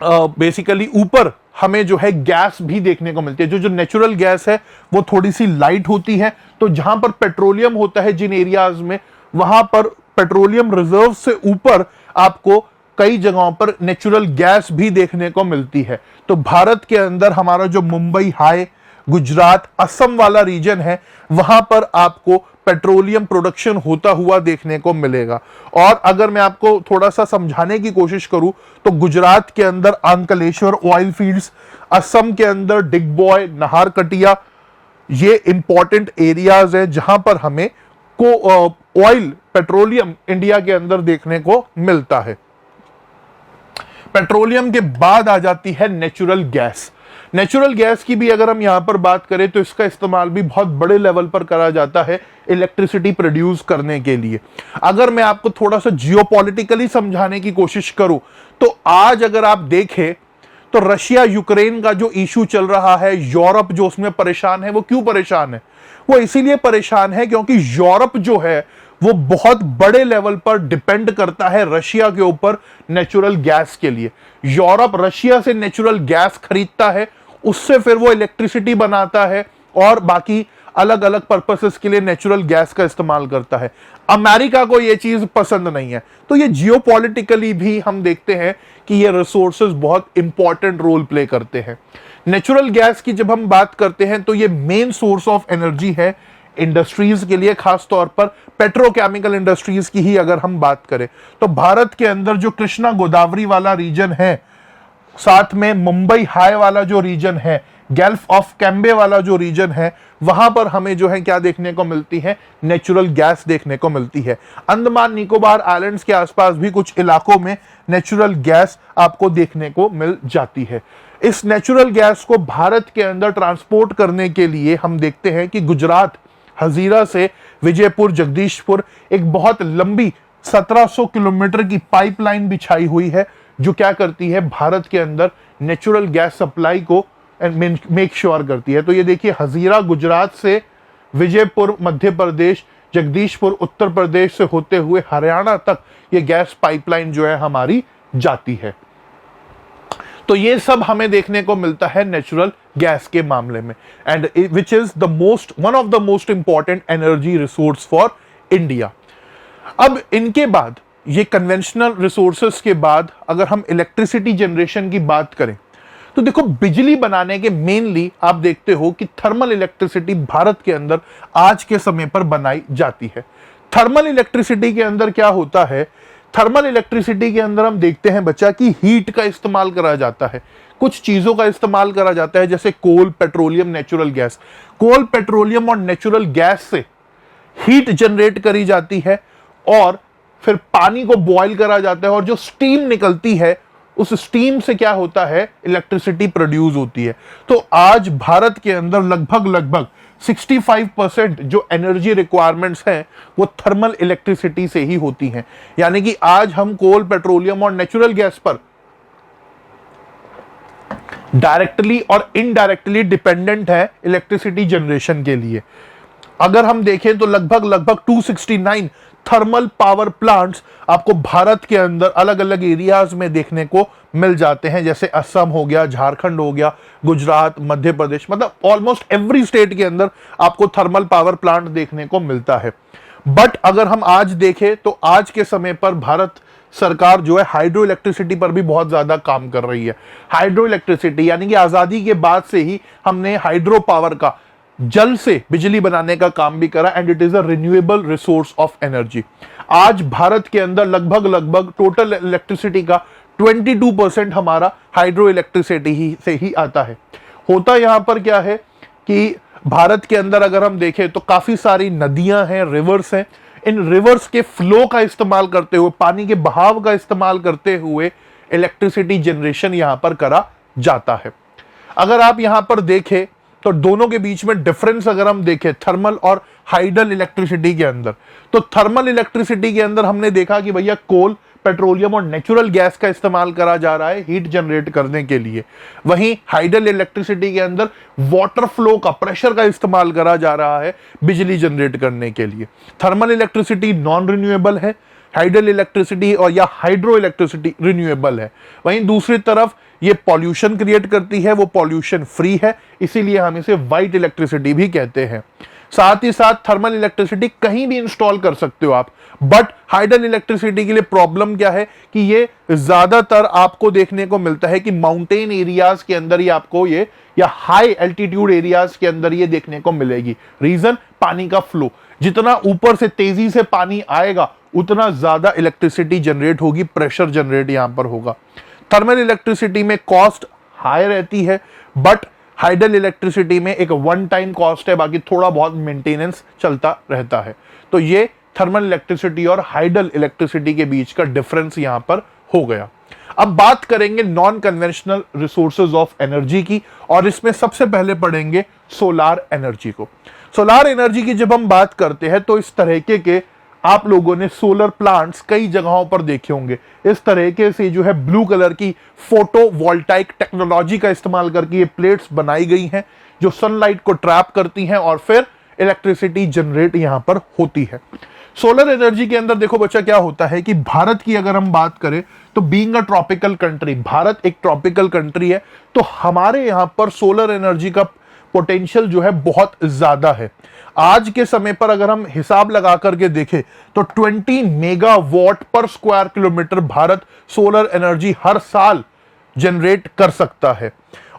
बेसिकली ऊपर हमें जो है गैस भी देखने को मिलती है। जो नेचुरल गैस है वो थोड़ी सी लाइट होती है। तो जहां पर पेट्रोलियम होता है जिन एरियाज में, वहां पर पेट्रोलियम रिजर्व से ऊपर आपको कई जगहों पर नेचुरल गैस भी देखने को मिलती है। तो भारत के अंदर हमारा जो मुंबई हाई, गुजरात, असम वाला रीजन है वहां पर आपको पेट्रोलियम प्रोडक्शन होता हुआ देखने को मिलेगा। और अगर मैं आपको थोड़ा सा समझाने की कोशिश करूं तो गुजरात के अंदर अंकलेश्वर ऑयल फील्ड्स, असम के अंदर डिगबॉय, नाहरकटिया, ये इंपॉर्टेंट एरियाज है जहां पर हमें ऑयल पेट्रोलियम इंडिया के अंदर देखने को मिलता है। पेट्रोलियम के बाद आ जाती है नेचुरल गैस। नेचुरल गैस की भी अगर हम यहां पर बात करें तो इसका इस्तेमाल भी बहुत बड़े लेवल पर करा जाता है इलेक्ट्रिसिटी प्रोड्यूस करने के लिए। अगर मैं आपको थोड़ा सा जियोपॉलिटिकली समझाने की कोशिश करूं तो आज अगर आप देखें तो रशिया यूक्रेन का जो इशू चल रहा है, यूरोप जो उसमें परेशान है, वो क्यों परेशान है? वो इसीलिए परेशान है क्योंकि यूरोप जो है वो बहुत बड़े लेवल पर डिपेंड करता है रशिया के ऊपर नेचुरल गैस के लिए। यूरोप रशिया से नेचुरल गैस खरीदता है, उससे फिर वो इलेक्ट्रिसिटी बनाता है और बाकी अलग अलग पर्पसेस के लिए नेचुरल गैस का इस्तेमाल करता है। अमेरिका को ये चीज पसंद नहीं है, तो ये जियोपॉलिटिकली भी हम देखते हैं कि ये रिसोर्सेज बहुत इंपॉर्टेंट रोल प्ले करते हैं। नेचुरल गैस की जब हम बात करते हैं तो ये मेन सोर्स ऑफ एनर्जी है इंडस्ट्रीज के लिए, खास तौर पर पेट्रोकेमिकल इंडस्ट्रीज की ही अगर हम बात करें तो भारत के अंदर जो कृष्णा गोदावरी वाला रीजन है, साथ में मुंबई हाई वाला जो रीजन है, गल्फ ऑफ कैम्बे वाला जो रीजन है, वहां पर हमें जो है क्या देखने को मिलती है? नेचुरल गैस देखने को मिलती है। अंडमान निकोबार आइलैंड्स के आसपास भी कुछ इलाकों में नेचुरल गैस आपको देखने को मिल जाती है। इस नेचुरल गैस को भारत के अंदर ट्रांसपोर्ट करने के लिए हम देखते हैं कि गुजरात हजीरा से विजयपुर जगदीशपुर एक बहुत लंबी 1700 किलोमीटर की पाइपलाइन बिछाई हुई है, जो क्या करती है? भारत के अंदर नेचुरल गैस सप्लाई को मेक श्योर करती है। तो ये देखिए, हजीरा गुजरात से विजयपुर मध्य प्रदेश, जगदीशपुर उत्तर प्रदेश से होते हुए हरियाणा तक ये गैस पाइपलाइन जो है हमारी जाती है। तो ये सब हमें देखने को मिलता है नेचुरल गैस के मामले में, and which is the most one of the most important energy resource for India. अब इनके बाद, ये कन्वेंशनल रिसोर्सेस के बाद अगर हम इलेक्ट्रिसिटी जनरेशन की बात करें तो देखो, बिजली बनाने के मेनली आप देखते हो कि थर्मल इलेक्ट्रिसिटी भारत के अंदर आज के समय पर बनाई जाती है। थर्मल इलेक्ट्रिसिटी के अंदर क्या होता है? थर्मल इलेक्ट्रिसिटी के अंदर हम देखते हैं बच्चा कि हीट का इस्तेमाल करा जाता है, कुछ चीजों का इस्तेमाल करा जाता है, जैसे कोल, पेट्रोलियम, नेचुरल गैस। कोल, पेट्रोलियम और नेचुरल गैस से हीट जनरेट करी जाती है और फिर पानी को बॉयल करा जाता है और जो स्टीम निकलती है उस स्टीम से क्या होता है? इलेक्ट्रिसिटी प्रोड्यूस होती है। तो आज भारत के अंदर लगभग 65% जो एनर्जी रिक्वायरमेंट्स हैं वो थर्मल इलेक्ट्रिसिटी से ही होती हैं। यानी कि आज हम कोल, पेट्रोलियम और नेचुरल गैस पर डायरेक्टली और इनडायरेक्टली डिपेंडेंट है इलेक्ट्रिसिटी जनरेशन के लिए। अगर हम देखें तो लगभग 269 थर्मल पावर प्लांट्स आपको भारत के अंदर अलग अलग एरियाज में देखने को मिल जाते हैं, जैसे असम हो गया, झारखंड हो गया, गुजरात, मध्य प्रदेश, मतलब ऑलमोस्ट एवरी स्टेट के अंदर आपको थर्मल पावर प्लांट देखने को मिलता है। बट अगर हम आज देखें तो आज के समय पर भारत सरकार जो है हाइड्रो इलेक्ट्रिसिटी पर भी बहुत ज्यादा काम कर रही है। हाइड्रो इलेक्ट्रिसिटी यानी कि आजादी के बाद से ही हमने हाइड्रो पावर का, जल से बिजली बनाने का काम भी करा, and it is a renewable resource of energy. आज भारत के अंदर लगभग टोटल इलेक्ट्रिसिटी का 22% हमारा हाइड्रो इलेक्ट्रिसिटी ही से ही आता है। होता यहां पर क्या है कि भारत के अंदर अगर हम देखें तो काफी सारी नदियां हैं, रिवर्स हैं। इन रिवर्स के फ्लो का इस्तेमाल करते हुए, पानी के बहाव का इस्तेमाल करते हुए इलेक्ट्रिसिटी जनरेशन यहां पर करा जाता है। अगर आप यहां पर देखें तो दोनों के बीच में डिफरेंस अगर हम देखें थर्मल और हाइडल इलेक्ट्रिसिटी के अंदर, तो थर्मल इलेक्ट्रिसिटी के अंदर हमने देखा कि भैया कोल, पेट्रोलियम और नेचुरल गैस का इस्तेमाल करा जा रहा है हीट जनरेट करने के लिए। वहीं हाइडल इलेक्ट्रिसिटी के अंदर वाटर फ्लो का, प्रेशर का इस्तेमाल करा जा रहा है बिजली जनरेट करने के लिए। थर्मल इलेक्ट्रिसिटी नॉन रिन्यूएबल है, हाइडल इलेक्ट्रिसिटी और या हाइड्रो इलेक्ट्रिसिटी रिन्यूएबल है। वहीं दूसरी तरफ ये पॉल्यूशन क्रिएट करती है, वो पॉल्यूशन फ्री है, इसीलिए हम इसे व्हाइट इलेक्ट्रिसिटी भी कहते हैं। साथ ही साथ थर्मल इलेक्ट्रिसिटी कहीं भी इंस्टॉल कर सकते हो आप, बट हाइडल इलेक्ट्रिसिटी के लिए प्रॉब्लम क्या है कि ये ज्यादातर आपको देखने को मिलता है कि माउंटेन एरियाज के अंदर ही आपको ये, या हाई एल्टीट्यूड एरियाज के अंदर ये देखने को मिलेगी। रीजन, पानी का फ्लो, जितना ऊपर से तेजी से पानी आएगा उतना ज्यादा इलेक्ट्रिसिटी जनरेट होगी, प्रेशर जनरेट यहां पर होगा। थर्मल इलेक्ट्रिसिटी में कॉस्ट हाई रहती है, बट हाइडल इलेक्ट्रिसिटी में एक वन टाइम कॉस्ट है, बाकी थोड़ा बहुत मेंटेनेंस चलता रहता है। तो ये थर्मल इलेक्ट्रिसिटी और हाइडल इलेक्ट्रिसिटी के बीच का डिफरेंस यहां पर हो गया। अब बात करेंगे non conventional resources of energy की, और इसमें सबसे पहले पढ़ेंगे सोलार एनर्जी को। सोलार एनर्जी की जब हम बात करते हैं तो इस तरीके के आप लोगों ने सोलर प्लांट्स कई जगहों पर देखे होंगे। इस तरीके से जो है ब्लू कलर की फोटोवोल्टाइक टेक्नोलॉजी का इस्तेमाल करके ये प्लेट्स बनाई गई हैं जो सनलाइट को ट्रैप करती हैं और फिर इलेक्ट्रिसिटी जनरेट यहां पर होती है। सोलर एनर्जी के अंदर देखो बच्चा क्या होता है कि भारत की अगर हम बात करें तो being a tropical country, Bharat एक ट्रॉपिकल कंट्री है, तो हमारे यहां पर सोलर एनर्जी का पोटेंशियल जो है बहुत ज्यादा है। आज के समय पर अगर हम हिसाब लगा करके देखें तो 20 मेगावाट पर square kilometre Bharat solar energy हर साल जनरेट कर सकता है।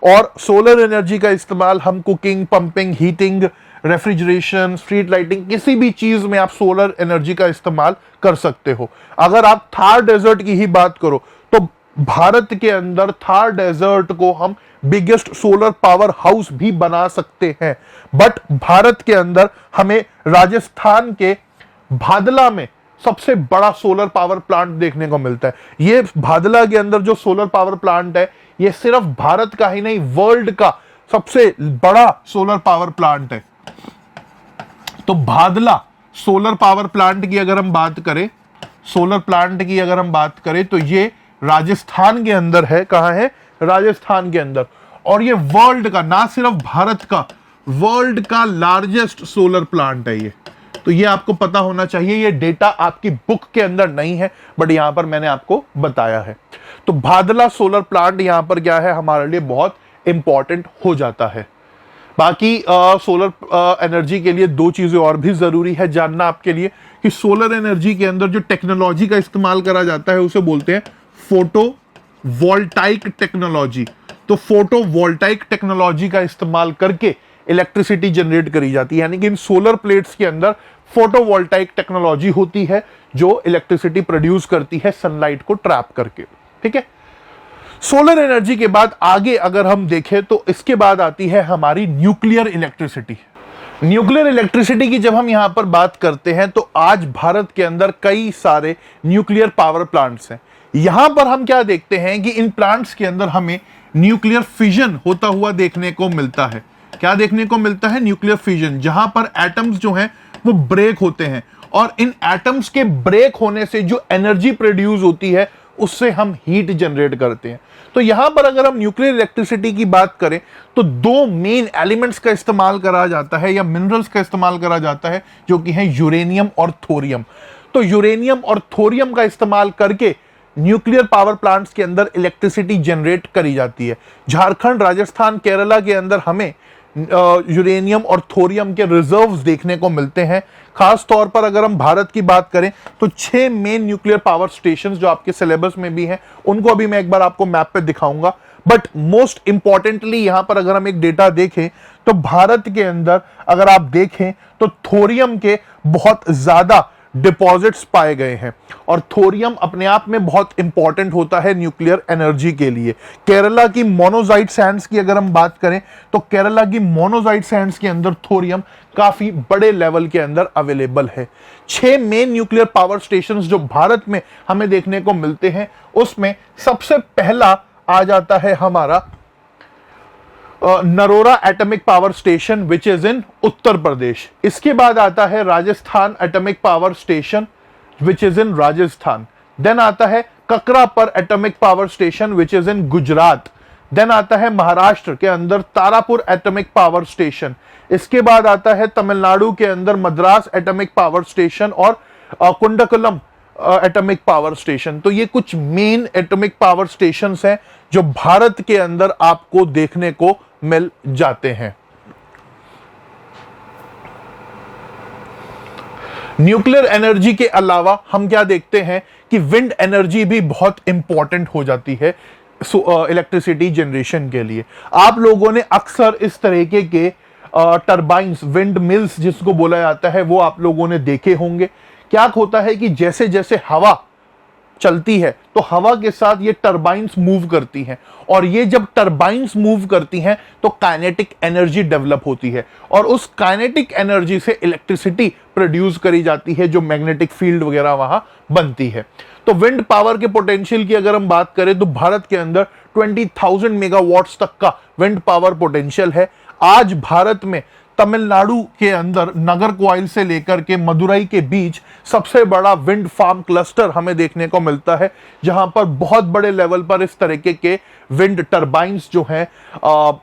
और सोलर एनर्जी का इस्तेमाल हम cooking, pumping, heating, refrigeration, street lighting, किसी भी चीज में आप सोलर एनर्जी का इस्तेमाल कर सकते हो। अगर आप थार डेजर्ट की ही बात करो तो भारत के अंदर थार डेजर्ट को हम बिगेस्ट सोलर पावर हाउस भी बना सकते हैं। बट भारत के अंदर हमें राजस्थान के भादला में सबसे बड़ा सोलर पावर प्लांट देखने को मिलता है। ये भादला के अंदर जो सोलर पावर प्लांट है ये सिर्फ भारत का ही नहीं वर्ल्ड का सबसे बड़ा सोलर पावर प्लांट है। तो भादला सोलर पावर प्लांट की अगर हम बात करें, सोलर प्लांट की अगर हम बात करें तो ये राजस्थान के अंदर है। कहां है? राजस्थान के अंदर। और ये वर्ल्ड का, ना सिर्फ भारत का, वर्ल्ड का लार्जेस्ट सोलर प्लांट है ये। तो ये आपको पता होना चाहिए। ये डेटा आपकी बुक के अंदर नहीं है बट यहां पर मैंने आपको बताया है। तो भादला सोलर प्लांट यहां पर क्या है, हमारे लिए बहुत इंपॉर्टेंट हो जाता है। बाकी सोलर एनर्जी के लिए दो चीजें और भी जरूरी है जानना आपके लिए कि सोलर एनर्जी के अंदर जो टेक्नोलॉजी का इस्तेमाल करा जाता है उसे बोलते हैं फोटोवोल्टाइक टेक्नोलॉजी। तो फोटोवोल्टाइक टेक्नोलॉजी का इस्तेमाल करके इलेक्ट्रिसिटी जनरेट करी जाती है, यानी कि इन सोलर प्लेट्स के अंदर फोटोवोल्टाइक टेक्नोलॉजी होती है जो इलेक्ट्रिसिटी प्रोड्यूस करती है सनलाइट को ट्रैप करके। ठीक है, सोलर एनर्जी के बाद आगे अगर हम देखें तो इसके बाद आती है हमारी न्यूक्लियर इलेक्ट्रिसिटी। न्यूक्लियर इलेक्ट्रिसिटी की जब हम यहां पर बात करते हैं तो आज भारत के अंदर कई सारे न्यूक्लियर पावर प्लांट्स हैं। यहां पर हम क्या देखते हैं कि इन प्लांट्स के अंदर हमें न्यूक्लियर फिजन होता हुआ देखने को मिलता है। क्या देखने को मिलता है? न्यूक्लियर फिजन, जहां पर एटम्स जो हैं वो ब्रेक होते हैं और इन एटम्स के ब्रेक होने से जो एनर्जी प्रोड्यूस होती है उससे हम हीट जनरेट करते हैं। तो यहां पर अगर हम न्यूक्लियर इलेक्ट्रिसिटी की बात करें तो दो मेन एलिमेंट्स का इस्तेमाल करा जाता है या मिनरल्स का इस्तेमाल करा जाता है जो कि हैं यूरेनियम और थोरियम। तो यूरेनियम और थोरियम का इस्तेमाल करके न्यूक्लियर पावर प्लांट्स के अंदर इलेक्ट्रिसिटी जनरेट करी जाती है। झारखंड, राजस्थान, केरला के अंदर हमें यूरेनियम और थोरियम के रिजर्व्स देखने को मिलते हैं। खास तौर पर अगर हम भारत की बात करें तो 6 मेन न्यूक्लियर पावर स्टेशंस जो आपके सिलेबस में भी हैं उनको अभी मैं एक बार आपको मैप पे दिखाऊंगा। बट मोस्ट इंपॉर्टेंटली यहां पर अगर हम एक डेटा देखें तो भारत के अंदर अगर आप देखें तो थोरियम के बहुत ज्यादा डिपॉजिट्स पाए गए हैं और थोरियम अपने आप में बहुत इंपॉर्टेंट होता है न्यूक्लियर एनर्जी के लिए। केरला की मोनोजाइट सैंड्स की अगर हम बात करें तो केरला की मोनोजाइट सैंड्स के अंदर थोरियम काफी बड़े लेवल के अंदर अवेलेबल है। 6 मेन न्यूक्लियर पावर स्टेशंस जो भारत में हमें देखने को मिलते हैं उसमें सबसे पहला आ जाता है हमारा Narora atomic power station which is in Uttar Pradesh. इसके बाद आता है Rajasthan atomic power station which is in Rajasthan. Then आता है Kakrapar atomic power station which is in Gujarat. Then आता है महाराष्ट्र के अंदर तारापुर एटॉमिक पावर स्टेशन। इसके बाद आता है तमिलनाडु के अंदर मद्रास एटॉमिक पावर स्टेशन और कुंडकुलम एटॉमिक पावर स्टेशन। तो ये कुछ मेन एटॉमिक पावर स्टेशंस हैं जो भारत के अंदर आपको देखने को मिल जाते हैं। न्यूक्लियर एनर्जी के अलावा हम क्या देखते हैं कि विंड एनर्जी भी बहुत इंपॉर्टेंट हो जाती है इलेक्ट्रिसिटी जनरेशन के लिए। आप लोगों ने अक्सर इस तरीके के टरबाइंस, विंड मिल्स जिसको बोला जाता है, वो आप लोगों ने देखे होंगे। क्या होता है कि जैसे जैसे हवा चलती है तो हवा के साथ ये टरबाइंस मूव करती हैं, और ये जब टरबाइंस मूव करती हैं तो काइनेटिक एनर्जी डेवलप होती है, और उस काइनेटिक एनर्जी से इलेक्ट्रिसिटी प्रोड्यूस करी जाती है, जो मैग्नेटिक फील्ड वगैरह वहां बनती है। तो विंड पावर के पोटेंशियल की अगर हम बात करें तो भारत के अंदर 20,000 मेगावाट्स तक का विंड पावर पोटेंशियल है। आज भारत में तमिलनाडु के अंदर नागरकोइल से लेकर के मदुरई के बीच सबसे बड़ा विंड फार्म क्लस्टर हमें देखने को मिलता है, जहां पर बहुत बड़े लेवल पर इस तरीके के विंड टरबाइंस जो हैं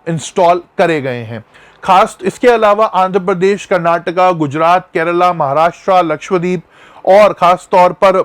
इंस्टॉल करे गए हैं। खास इसके अलावा आंध्र प्रदेश, कर्नाटका, गुजरात, केरला, महाराष्ट्र, लक्षद्वीप और खास तौर पर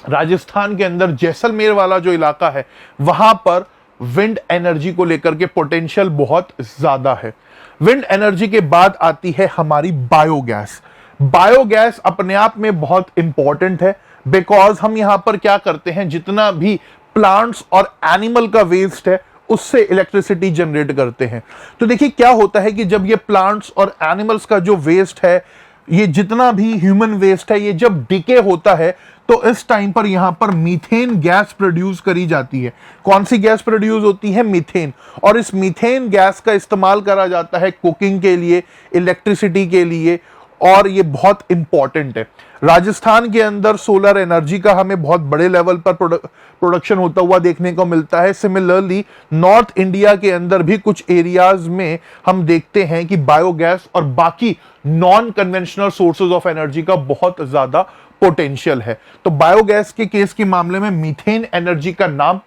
राजस्थान के अंदर जैसलमेर वाला जो इलाका है, वहां पर विंड एनर्जी को लेकर के पोटेंशियल बहुत ज्यादा है। विंड एनर्जी के बाद आती है हमारी बायोगैस। बायोगैस अपने आप में बहुत इंपॉर्टेंट है, बिकॉज हम यहां पर क्या करते हैं, जितना भी प्लांट्स और एनिमल का वेस्ट है उससे इलेक्ट्रिसिटी जनरेट करते हैं। तो देखिए क्या होता है कि जब ये प्लांट्स और एनिमल्स का जो वेस्ट है, ये जितना भी ह्यूमन वेस्ट है, ये जब डिके होता है तो इस टाइम पर यहां पर मीथेन गैस प्रोड्यूस करी जाती है। कौन सी गैस प्रोड्यूस होती है? मीथेन। और इस मीथेन गैस का इस्तेमाल करा जाता है कुकिंग के लिए, इलेक्ट्रिसिटी के लिए, और ये बहुत इंपॉर्टेंट है। राजस्थान के अंदर सोलर एनर्जी का हमें बहुत बड़े लेवल पर प्रोडक्शन होता हुआ देखने को मिलता है। सिमिलरली नॉर्थ इंडिया के अंदर भी कुछ एरियाज में हम देखते हैं कि बायोगैस और बाकी non conventional sources of energy का बहुत ज्यादा पोटेंशियल है। तो बायोगैस के केस के मामले में मीथेन एनर्जी का नाम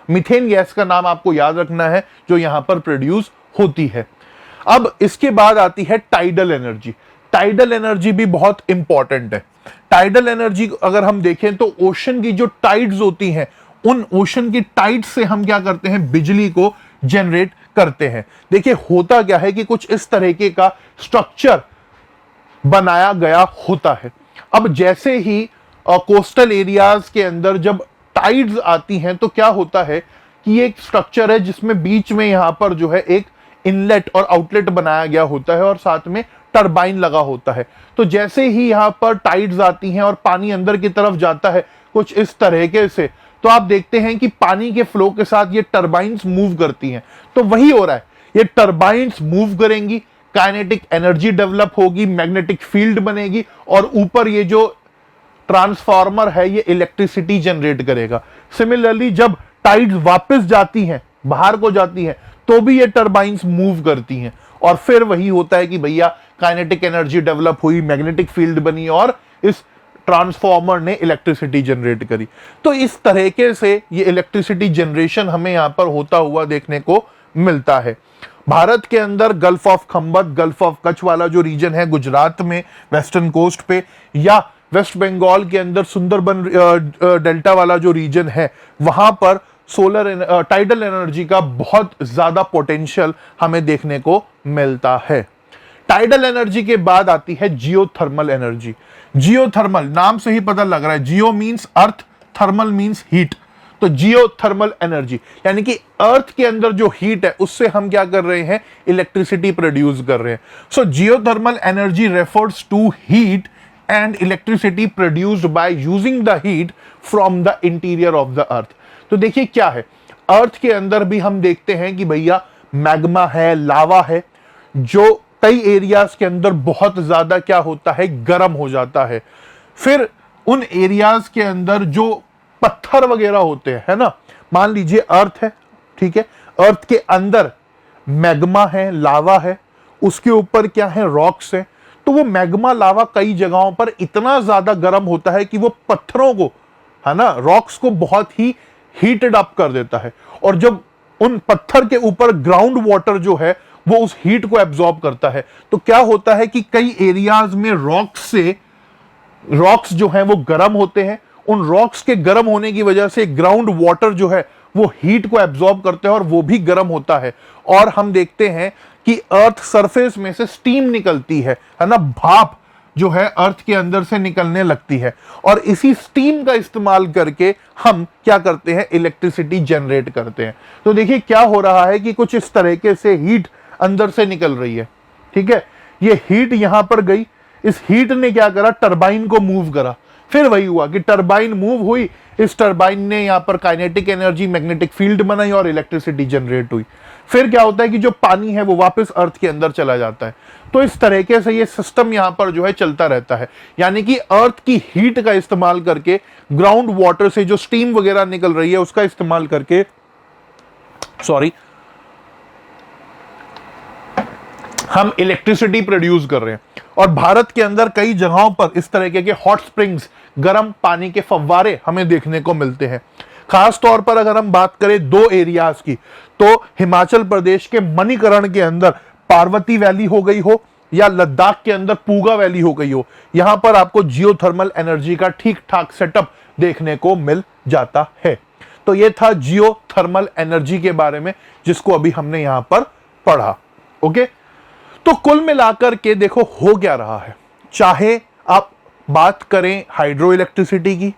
मीथेन गैस का नाम आपको याद रखना है, जो यहां पर प्रोड्यूस होती है। अब इसके बाद आती है टाइडल एनर्जी। टाइडल एनर्जी भी बहुत इंपॉर्टेंट है। टाइडल एनर्जी अगर हम देखें तो ओशन की जो टाइड्स होती हैं, उन ओशन की टाइड से हम क्या करते हैं, बिजली को जनरेट करते हैं। देखिए होता क्या है कि कुछ इस तरीके का स्ट्रक्चर बनाया गया होता है। अब जैसे ही कोस्टल एरियाज के अंदर जब टाइड्स आती हैं तो क्या होता है कि ये एक स्ट्रक्चर है जिसमें बीच में यहां पर जो है एक इनलेट और आउटलेट बनाया गया होता है और साथ में टरबाइन लगा होता है। तो जैसे ही यहां पर टाइड्स आती हैं और पानी अंदर की तरफ जाता है कुछ इस तरीके से, तो आप देखते हैं कि पानी के फ्लो के साथ ये टरबाइंस मूव करती हैं। तो वही हो रहा है, ये टरबाइंस मूव करेंगी, काइनेटिक एनर्जी डेवलप होगी, मैग्नेटिक फील्ड बनेगी, और ऊपर ये जो ट्रांसफार्मर है ये इलेक्ट्रिसिटी जनरेट करेगा। सिमिलरली जब टाइड्स वापस जाती हैं, बाहर को जाती हैं, तो भी ये टरबाइंस मूव करती हैं, और फिर वही होता है कि भैया काइनेटिक एनर्जी डेवलप हुई, मैग्नेटिक फील्ड बनी, और इस ट्रांसफार्मर ने इलेक्ट्रिसिटी जनरेट करी। तो इस तरीके से ये इलेक्ट्रिसिटी जनरेशन हमें यहां पर होता हुआ देखने को मिलता है। भारत के अंदर gulf of Khambhat, gulf of Kutch वाला जो रीजन है गुजरात में वेस्टर्न कोस्ट पे, या वेस्ट बंगाल के अंदर सुंदरबन डेल्टा वाला जो रीजन है, वहां पर सोलर टाइडल एनर्जी का बहुत ज्यादा पोटेंशियल हमें देखने को मिलता है। टाइडल एनर्जी के बाद आती है जियोथर्मल एनर्जी। जियोथर्मल नाम से ही पता लग रहा है, जियो मींस अर्थ, थर्मल मींस हीट। तो जियोथर्मल एनर्जी यानी कि अर्थ के अंदर जो हीट है उससे हम क्या कर रहे हैं, इलेक्ट्रिसिटी प्रोड्यूस कर रहे हैं। So geothermal energy refers to heat and electricity produced by using the heat from the interior of the earth. तो देखिए क्या है, अर्थ के अंदर भी हम देखते हैं कि भैया मैग्मा है, लावा है, जो कई एरियाज के अंदर बहुत ज्यादा क्या होता है, गर्म हो जाता है। फिर उन एरियाज के अंदर जो पत्थर वगैरह होते हैं, है ना, मान लीजिए अर्थ है, ठीक है, अर्थ के अंदर मैग्मा है, लावा है, उसके ऊपर क्या है, रॉक्स है। तो वो मैग्मा लावा कई जगहों पर इतना ज्यादा गर्म होता है कि वो पत्थरों को, है ना, रॉक्स को बहुत ही हीटेड अप कर देता है। और जब उन पत्थर के ऊपर ग्राउंड वाटर जो है वो उस हीट को एब्जॉर्ब करता है, तो क्या होता है कि कई एरियाज में रॉक्स जो हैं वो गर्म होते हैं। उन रॉक्स के गर्म होने की वजह से ग्राउंड वाटर जो है वो हीट को एब्जॉर्ब करते हैं और वो भी गर्म होता है। और हम देखते हैं कि अर्थ सरफेस में से स्टीम निकलती है ना, भाप जो है अर्थ के अंदर से निकलने लगती है, और इसी स्टीम का इस्तेमाल करके हम क्या करते हैं, इलेक्ट्रिसिटी जनरेट करते हैं। तो देखिए क्या हो रहा है कि कुछ इस तरीके से हीट अंदर से निकल रही है, ठीक है, ये हीट यहां पर गई, इस हीट ने क्या करा, टरबाइन को मूव करा, फिर वही हुआ कि टरबाइन मूव हुई, इस टरबाइन ने यहां पर काइनेटिक एनर्जी, मैग्नेटिक फील्ड बनाई और इलेक्ट्रिसिटी जनरेट हुई। फिर क्या होता है कि जो पानी है वो वापस अर्थ के अंदर चला जाता है। तो इस तरीके से ये सिस्टम यहां पर जो है चलता रहता है, यानी कि अर्थ की हीट का इस्तेमाल करके, ग्राउंड वाटर से जो स्टीम वगैरह निकल रही है उसका इस्तेमाल करके हम इलेक्ट्रिसिटी प्रोड्यूस कर रहे हैं। और भारत के अंदर कई जगहों पर इस तरीके के हॉट स्प्रिंग्स, गर्म पानी के फव्वारे हमें देखने को मिलते हैं। खास तौर पर अगर हम बात करें दो एरियाज की, तो हिमाचल प्रदेश के मणिकरण के अंदर पार्वती वैली हो गई हो या लद्दाख के अंदर पूगा वैली हो गई हो, यहां पर आपको जियोथर्मल एनर्जी का ठीक ठाक सेटअप देखने को मिल जाता है। तो यह था जियोथर्मल एनर्जी के बारे में, जिसको अभी हमने यहां पर पढ़ा। ओके, तो कुल मिलाकर के देखो हो क्या रहा है, चाहे आप बात करें हाइड्रो इलेक्ट्रिसिटी की,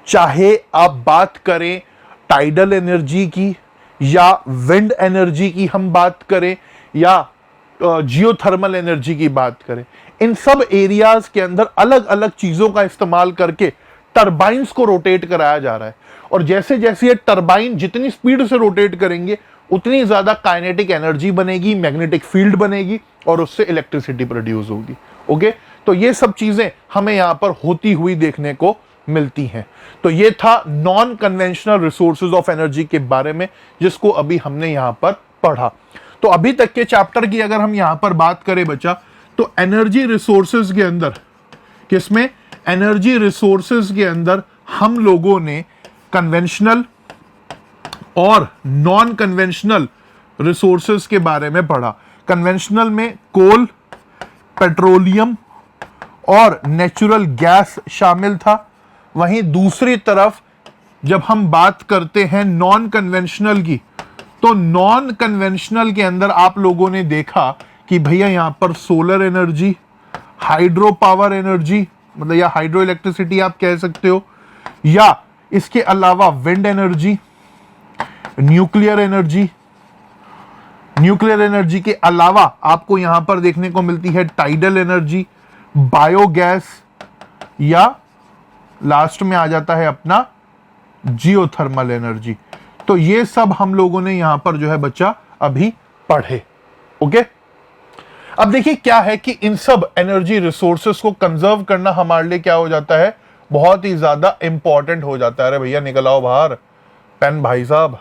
चाहे आप बात करें टाइडल एनर्जी की या विंड एनर्जी की हम बात करें या जियोथर्मल एनर्जी की बात करें, इन सब एरियाज के अंदर अलग अलग चीजों का इस्तेमाल करके टरबाइंस को रोटेट कराया जा रहा है। और जैसे जैसे ये टरबाइन जितनी स्पीड से रोटेट करेंगे उतनी ज्यादा काइनेटिक एनर्जी बनेगी, मैग्नेटिक फील्ड बनेगी और उससे इलेक्ट्रिसिटी प्रोड्यूस होगी। ओके, तो ये सब चीजें हमें यहां पर होती हुई देखने को मिलती हैं। तो ये था non conventional resources of energy के बारे में, जिसको अभी हमने यहां पर पढ़ा। तो अभी तक के चैप्टर की अगर हम यहां पर बात करें बच्चा, तो एनर्जी रिसोर्सेज के अंदर, किसमें, एनर्जी रिसोर्सेज के अंदर हम लोगों ने कन्वेंशनल और नॉन कन्वेंशनल रिसोर्सेज के बारे में पढ़ा। कन्वेंशनल में कोल, पेट्रोलियम और नेचुरल गैस शामिल था। वहीं दूसरी तरफ जब हम बात करते हैं नॉन कन्वेंशनल की, तो नॉन कन्वेंशनल के अंदर आप लोगों ने देखा कि भैया यहां पर solar energy, hydro power energy, मतलब या हाइड्रो इलेक्ट्रिसिटी आप कह सकते हो, या इसके अलावा wind energy, nuclear energy. Nuclear energy के अलावा आपको यहां पर देखने को मिलती है टाइडल एनर्जी, बायोगैस, या लास्ट में आ जाता है अपना जियोथर्मल एनर्जी। तो ये सब हम लोगों ने यहां पर जो है बच्चा अभी पढ़े। ओके, अब देखिए क्या है कि इन सब एनर्जी रिसोर्सेस को कंजर्व करना हमारे लिए क्या हो जाता है, बहुत ही ज्यादा इंपॉर्टेंट हो जाता है। अरे भैया निकल आओ बाहर, पेन भाई साहब।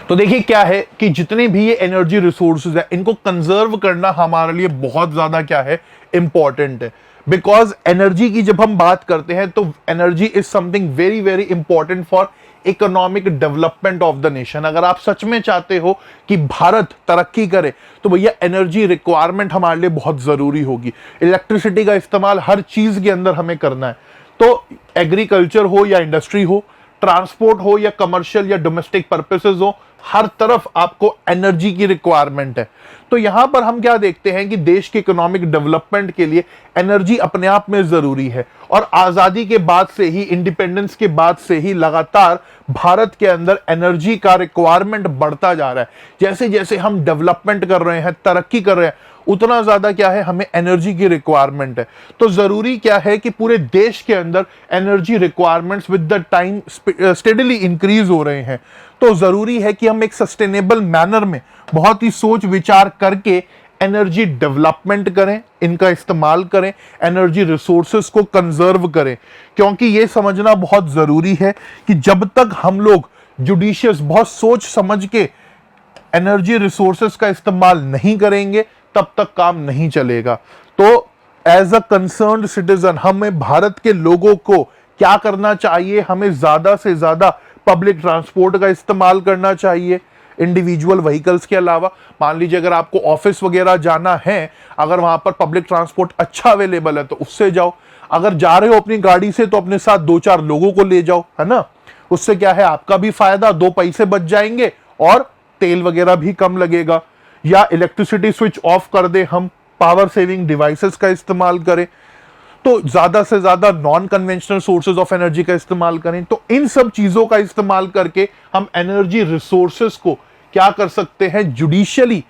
तो देखिए क्या है कि जितने भी ये एनर्जी रिसोर्सेज है, इनको कंजर्व करना हमारे लिए बहुत ज्यादा क्या है, इंपॉर्टेंट है। बिकॉज एनर्जी की जब हम बात करते हैं तो energy is something very very important for economic development of the nation. अगर आप सच में चाहते हो कि भारत तरक्की करे तो भैया एनर्जी रिक्वायरमेंट हमारे लिए बहुत जरूरी होगी। इलेक्ट्रिसिटी का इस्तेमाल हर चीज के अंदर हमें करना है, तो एग्रीकल्चर हो या इंडस्ट्री हो, ट्रांसपोर्ट हो या कमर्शियल या डोमेस्टिक पर्पसेस हो, हर तरफ आपको एनर्जी की रिक्वायरमेंट है। तो यहां पर हम क्या देखते हैं कि देश के इकोनॉमिक डेवलपमेंट के लिए एनर्जी अपने आप में जरूरी है। और आजादी के बाद से ही, इंडिपेंडेंस के बाद से ही लगातार भारत के अंदर एनर्जी का रिक्वायरमेंट बढ़ता जा रहा है। जैसे जैसे हम डेवलपमेंट कर रहे हैं, तरक्की कर रहे हैं, उतना ज्यादा क्या है, हमें एनर्जी की रिक्वायरमेंट है। तो जरूरी क्या है कि पूरे देश के अंदर energy requirements with the time steadily increase हो रहे हैं। तो जरूरी है कि हम एक सस्टेनेबल मैनर में बहुत ही सोच विचार करके एनर्जी डेवलपमेंट करें, इनका इस्तेमाल करें, एनर्जी रिसोर्सेस को कंजर्व करें। क्योंकि यह समझना बहुत जरूरी है कि जब तक हम लोग जुडिशियस, बहुत सोच समझ के एनर्जी रिसोर्सेस का इस्तेमाल नहीं करेंगे, तब तक काम नहीं चलेगा। तो एज अ कंसर्न्ड सिटीजन हमें भारत के लोगों को क्या करना चाहिए, हमें ज्यादा से ज्यादा पब्लिक ट्रांसपोर्ट का इस्तेमाल करना चाहिए इंडिविजुअल व्हीकल्स के अलावा। मान लीजिए अगर आपको ऑफिस वगैरह जाना है, अगर वहां पर पब्लिक ट्रांसपोर्ट अच्छा अवेलेबल है तो उससे जाओ। अगर जा रहे हो अपनी गाड़ी से तो अपने साथ 2-4 लोगों को ले जाओ, है ना। उससे क्या है, आपका भी फायदा, 2 पैसे बच जाएंगे और तेल वगैरह भी कम लगेगा। या इलेक्ट्रिसिटी स्विच ऑफ कर दे, हम पावर सेविंग डिवाइसेस का इस्तेमाल करें। तो ज्यादा से ज्यादा non conventional sources of energy का इस्तेमाल करें। तो इन सब चीजों का इस्तेमाल करके हम एनर्जी रिसोर्सेज को क्या कर सकते हैं, जुडिशियली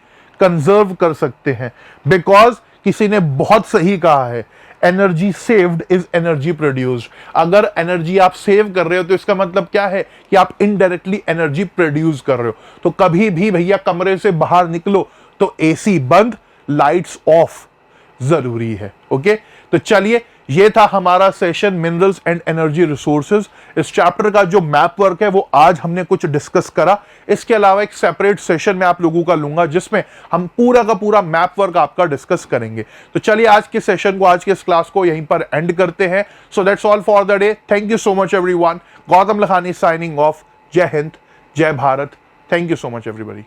कंजर्व कर सकते हैं। बिकॉज किसी ने बहुत सही कहा है, energy saved is energy produced. अगर एनर्जी आप सेव कर रहे हो तो इसका मतलब क्या है कि आप इनडायरेक्टली एनर्जी प्रोड्यूस कर रहे हो। तो कभी भी भैया कमरे से बाहर निकलो तो एसी बंद, लाइट्स ऑफ जरूरी है। ओके, तो चलिए, ये था हमारा session minerals and energy resources. इस चैप्टर का जो मैप वर्क है वो आज हमने कुछ डिस्कस करा। इसके अलावा एक सेपरेट सेशन मैं आप लोगों का लूंगा जिसमें हम पूरा का पूरा मैप वर्क आपका डिस्कस करेंगे। तो चलिए आज के सेशन को, आज के इस क्लास को यहीं पर एंड करते हैं। So that's all for the day. Thank you so much everyone. Gautam Lakhani signing off. जय हिंद, जय Bharat. Thank you so much everybody.